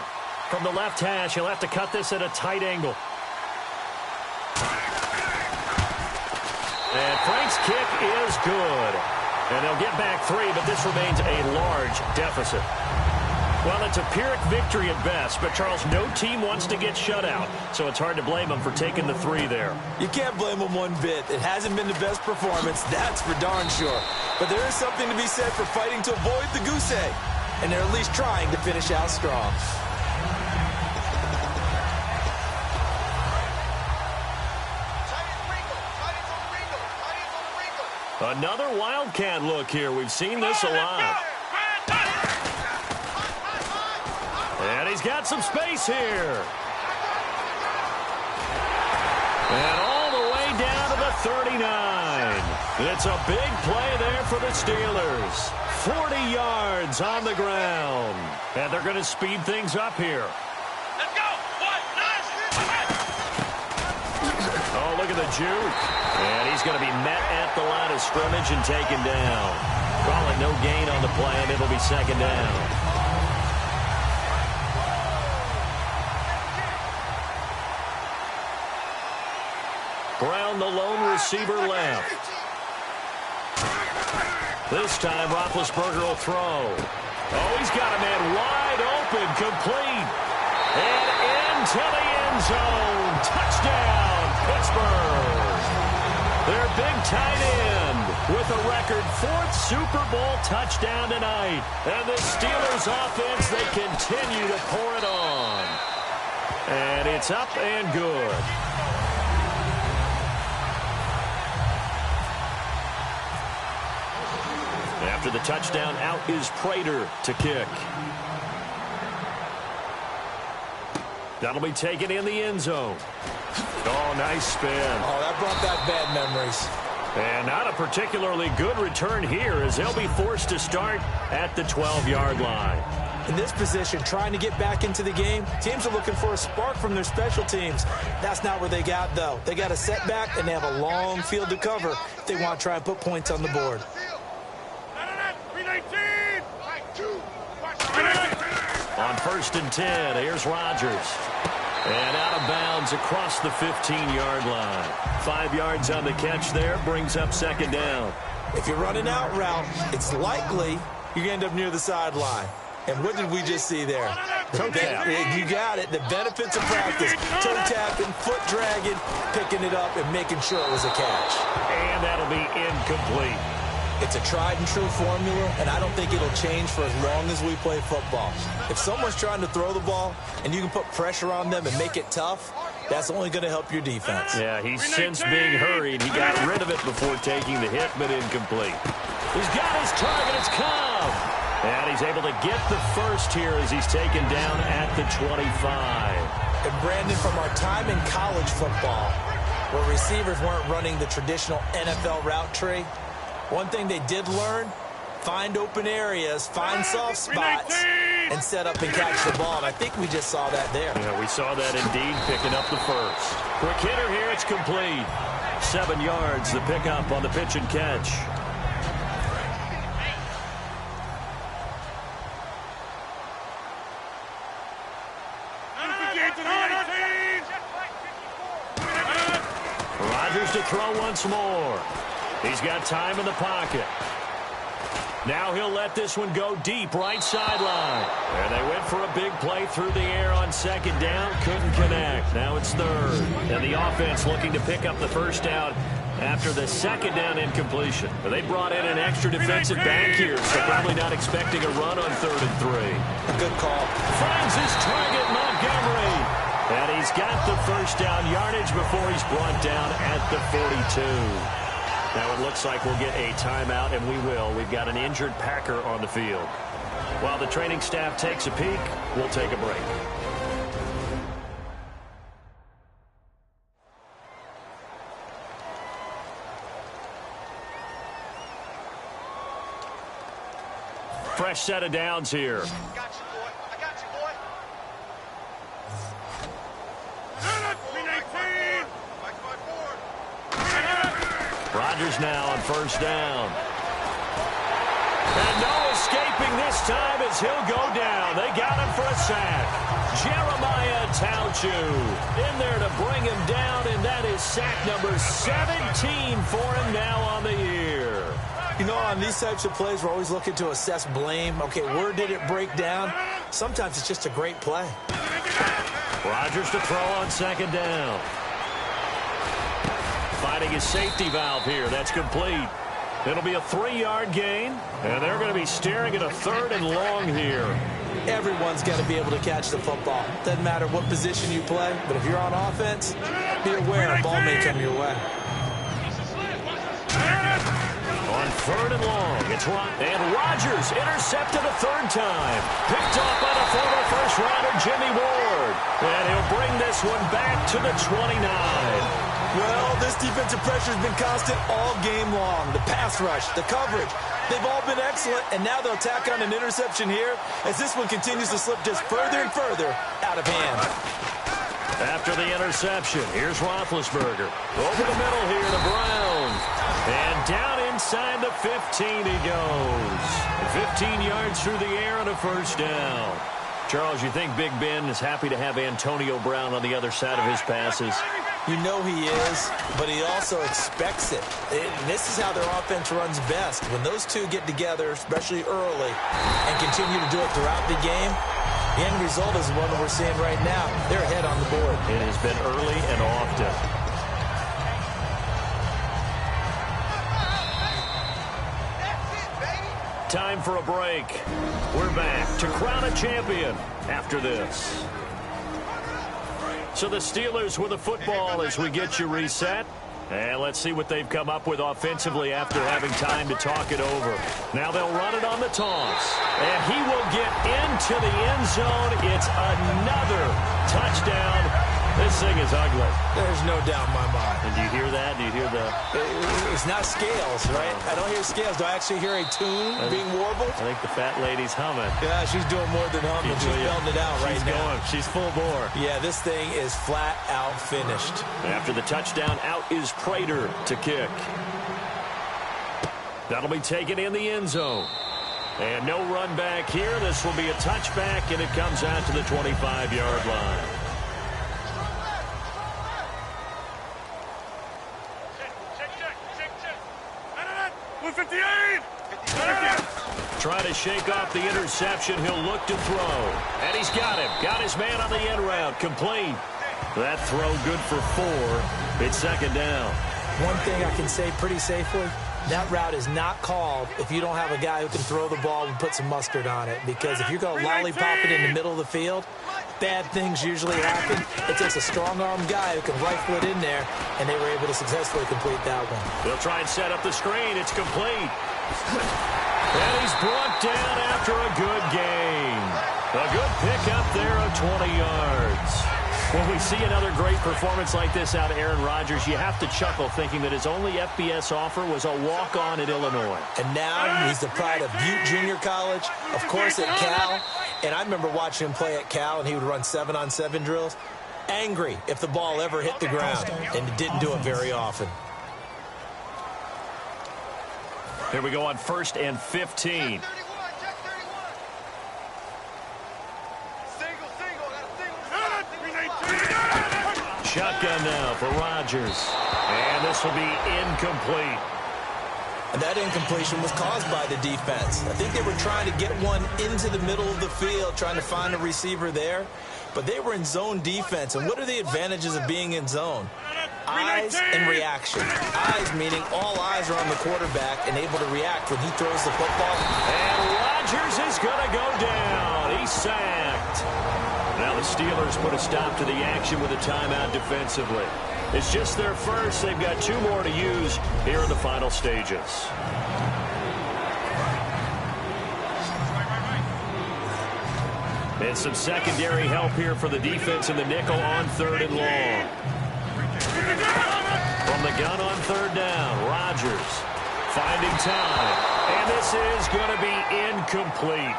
From the left hash, he'll have to cut this at a tight angle. And Frank's kick is good. And they'll get back 3, but this remains a large deficit. Well, it's a Pyrrhic victory at best, but, Charles, no team wants to get shut out, so it's hard to blame them for taking the 3 there. You can't blame them one bit. It hasn't been the best performance, that's for darn sure. But there is something to be said for fighting to avoid the goose egg, and they're at least trying to finish out strong. Another Wildcat look here. We've seen this a lot. And he's got some space here. And all the way down to the 39. It's a big play there for the Steelers. 40 yards on the ground. And they're going to speed things up here. Let's go. 1, 9. Oh, look at the juke. And he's going to be met at the line of scrimmage and taken down. Call it no gain on the play, and it'll be second down. Brown, the lone receiver, left. This time, Roethlisberger will throw. Oh, he's got a man wide open, complete. And into the end zone. Touchdown, Pittsburgh. Their big tight end with a record 4th Super Bowl touchdown tonight. And the Steelers offense, they continue to pour it on. And it's up and good. After the touchdown, out is Prater to kick. That'll be taken in the end zone. Oh, nice spin. Oh, that brought back bad memories. And not a particularly good return here as they'll be forced to start at the 12-yard line. In this position, trying to get back into the game, teams are looking for a spark from their special teams. That's not what they got, though. They got a setback, and they have a long field to cover if they want to try and put points on the board. On 1st and 10, here's Rodgers. And out of bounds across the 15-yard line. 5 yards on the catch there, brings up second down. If you're running out route, it's likely you're going to end up near the sideline. And what did we just see there? Toe tap. You got it. The benefits of practice. Toe tapping, foot dragging, picking it up, and making sure it was a catch. And that'll be incomplete. It's a tried-and-true formula, and I don't think it'll change for as long as we play football. If someone's trying to throw the ball and you can put pressure on them and make it tough, that's only going to help your defense. Yeah, he's since being hurried. He got rid of it before taking the hit, but incomplete. He's got his target. It's Cobb. And he's able to get the first here as he's taken down at the 25. And Brandon, from our time in college football, where receivers weren't running the traditional NFL route tree, one thing they did learn, find open areas, find soft spots, and set up and catch the ball. And I think we just saw that there. Yeah, we saw that indeed, picking up the first. Quick hitter here, it's complete. 7 yards, the pickup on the pitch and catch. Rodgers to throw once more. He's got time in the pocket. Now he'll let this one go deep, right sideline. And they went for a big play through the air on second down. Couldn't connect. Now it's third. And the offense looking to pick up the first down after the second down incompletion. They brought in an extra defensive back here, so probably not expecting a run on 3rd and 3. A good call. Finds his target, Montgomery. And he's got the first down yardage before he's brought down at the 42. Now it looks like we'll get a timeout, and we will. We've got an injured Packer on the field. While the training staff takes a peek, we'll take a break. Fresh set of downs here. Got you, boy. I got you, boy. Rodgers now on first down. And no escape this time as he'll go down. They got him for a sack. Jeremiah Tauchu in there to bring him down, and that is sack number 17 for him now on the year. You know, on these types of plays, we're always looking to assess blame. Okay, where did it break down? Sometimes it's just a great play. Rodgers to throw on second down. Finding his safety valve here. That's complete. It'll be a 3-yard gain, and they're going to be staring at a 3rd and long here. Everyone's got to be able to catch the football. Doesn't matter what position you play, but if you're on offense, be aware a ball may come your way. On 3rd and long, it's and Rodgers intercepted a 3rd time. Picked off by the former first-rounder Jimmy Ward. And he'll bring this one back to the 29. Well, this defensive pressure has been constant all game long. The pass rush, the coverage, they've all been excellent, and now they'll tack on an interception here as this one continues to slip just further and further out of hand. After the interception, here's Roethlisberger. Over the middle here to Brown. And down inside the 15 he goes. 15 yards through the air and a first down. Charles, you think Big Ben is happy to have Antonio Brown on the other side of his passes? You know he is, but he also expects it. This is how their offense runs best. When those two get together, especially early, and continue to do it throughout the game, the end result is one we're seeing right now. They're ahead on the board. It has been early and often. Time for a break. We're back to crown a champion after this. So the Steelers with the football as we get you reset. And let's see what they've come up with offensively after having time to talk it over. Now they'll run it on the toss. And he will get into the end zone. It's another touchdown. This thing is ugly. There's no doubt in my mind. And do you hear that? Do you hear the... It's not scales, right? I don't hear scales. Do I actually hear a tune being warbled? I think the fat lady's humming. Yeah, she's doing more than humming. She's belting it out right now. She's going. She's full bore. Yeah, this thing is flat out finished. After the touchdown, out is Prater to kick. That'll be taken in the end zone. And no run back here. This will be a touchback, and it comes out to the 25-yard line. Trying to shake off the interception. He'll look to throw. And he's got him. Got his man on the end route. Complete. That throw good for 4. It's second down. One thing I can say pretty safely, that route is not called if you don't have a guy who can throw the ball and put some mustard on it. Because if you're going to lollipop it in the middle of the field, bad things usually happen. It takes a strong-armed guy who can rifle it in there, and they were able to successfully complete that one. They'll try and set up the screen. It's complete. And he's brought down after a good gain. A good pickup there of 20 yards. When we see another great performance like this out of Aaron Rodgers, you have to chuckle thinking that his only FBS offer was a walk-on at Illinois. And now he's the pride of Butte Junior College, of course at Cal. And I remember watching him play at Cal, and he would run 7-on-7 drills. Angry if the ball ever hit the ground, and he didn't do it very often. Here we go on 1st and 15. Shotgun now for Rodgers. And this will be incomplete. And that incompletion was caused by the defense. I think they were trying to get one into the middle of the field, trying to find a receiver there. But they were in zone defense. And what are the advantages of being in zone? Eyes and reaction. Eyes meaning all eyes are on the quarterback and able to react when he throws the football. And Rodgers is going to go down. He's sacked. Now the Steelers put a stop to the action with a timeout defensively. It's just their first. They've got 2 more to use here in the final stages. And some secondary help here for the defense in the nickel on 3rd and long. From the gun on 3rd down, Rodgers finding time. And this is going to be incomplete.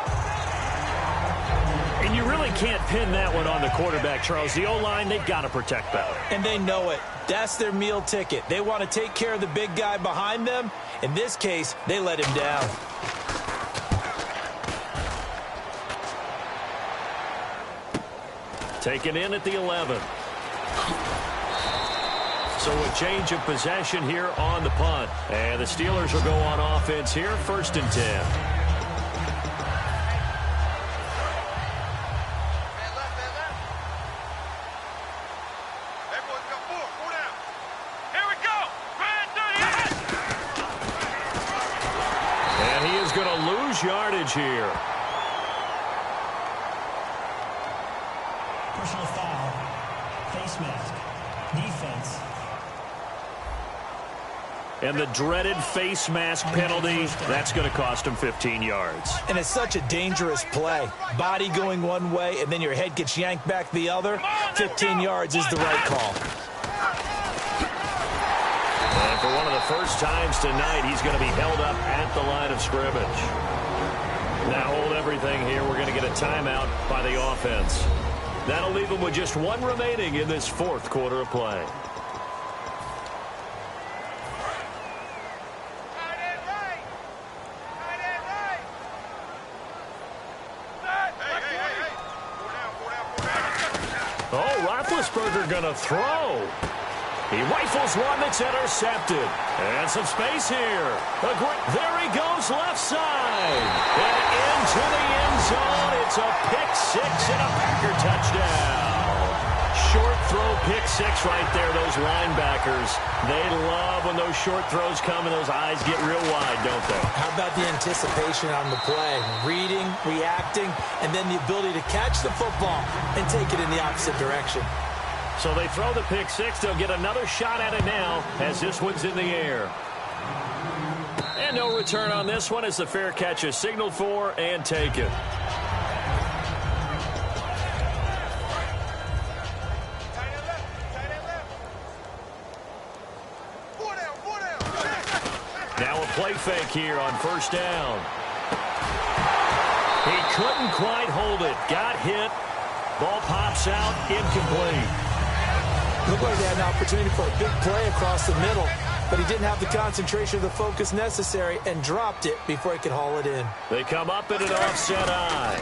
And you really can't pin that one on the quarterback, Charles. The O-line, they've got to protect better. And they know it. That's their meal ticket. They want to take care of the big guy behind them. In this case, they let him down. Taken in at the 11. So a change of possession here on the punt. And the Steelers will go on offense here, 1st and 10. And he is going to lose yardage here. Personal foul. Face mask. Defense. And the dreaded face mask penalty, that's going to cost him 15 yards. And it's such a dangerous play. Body going one way, and then your head gets yanked back the other. 15 yards is the right call. And for one of the first times tonight, he's going to be held up at the line of scrimmage. Now hold everything here. We're going to get a timeout by the offense. That'll leave him with just one remaining in this 4th quarter of play. Oh, Roethlisberger going to throw. He rifles one that's intercepted. And some space here. There he goes, left side. And into the end zone. It's a pick 6 and a Packer touchdown. Short throw, pick 6 right there. Those linebackers, they love when those short throws come and those eyes get real wide, don't they? How about the anticipation on the play? Reading, reacting, and then the ability to catch the football and take it in the opposite direction. So they throw the pick 6. They'll get another shot at it now as this one's in the air. And no return on this one as the fair catch is signaled for and taken. Now a play fake here on 1st down. He couldn't quite hold it. Got hit. Ball pops out. Incomplete. Looked like they had an opportunity for a big play across the middle, but he didn't have the concentration or the focus necessary and dropped it before he could haul it in. They come up in an offset eye.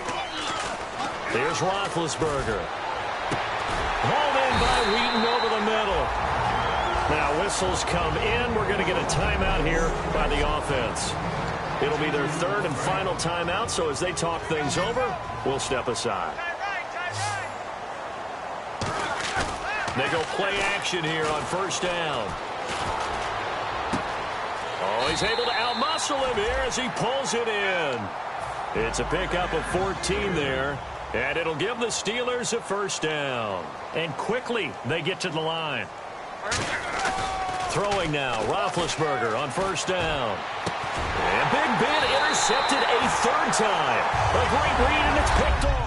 Here's Roethlisberger. Hauled in by Wheaton over the middle. Now whistles come in. We're going to get a timeout here by the offense. It'll be their 3rd and final timeout, so as they talk things over, we'll step aside. They go play action here on 1st down. Oh, he's able to outmuscle him here as he pulls it in. It's a pickup of 14 there, and it'll give the Steelers a 1st down. And quickly, they get to the line. Throwing now, Roethlisberger on 1st down. And Big Ben intercepted a 3rd time. A great read, and it's picked off.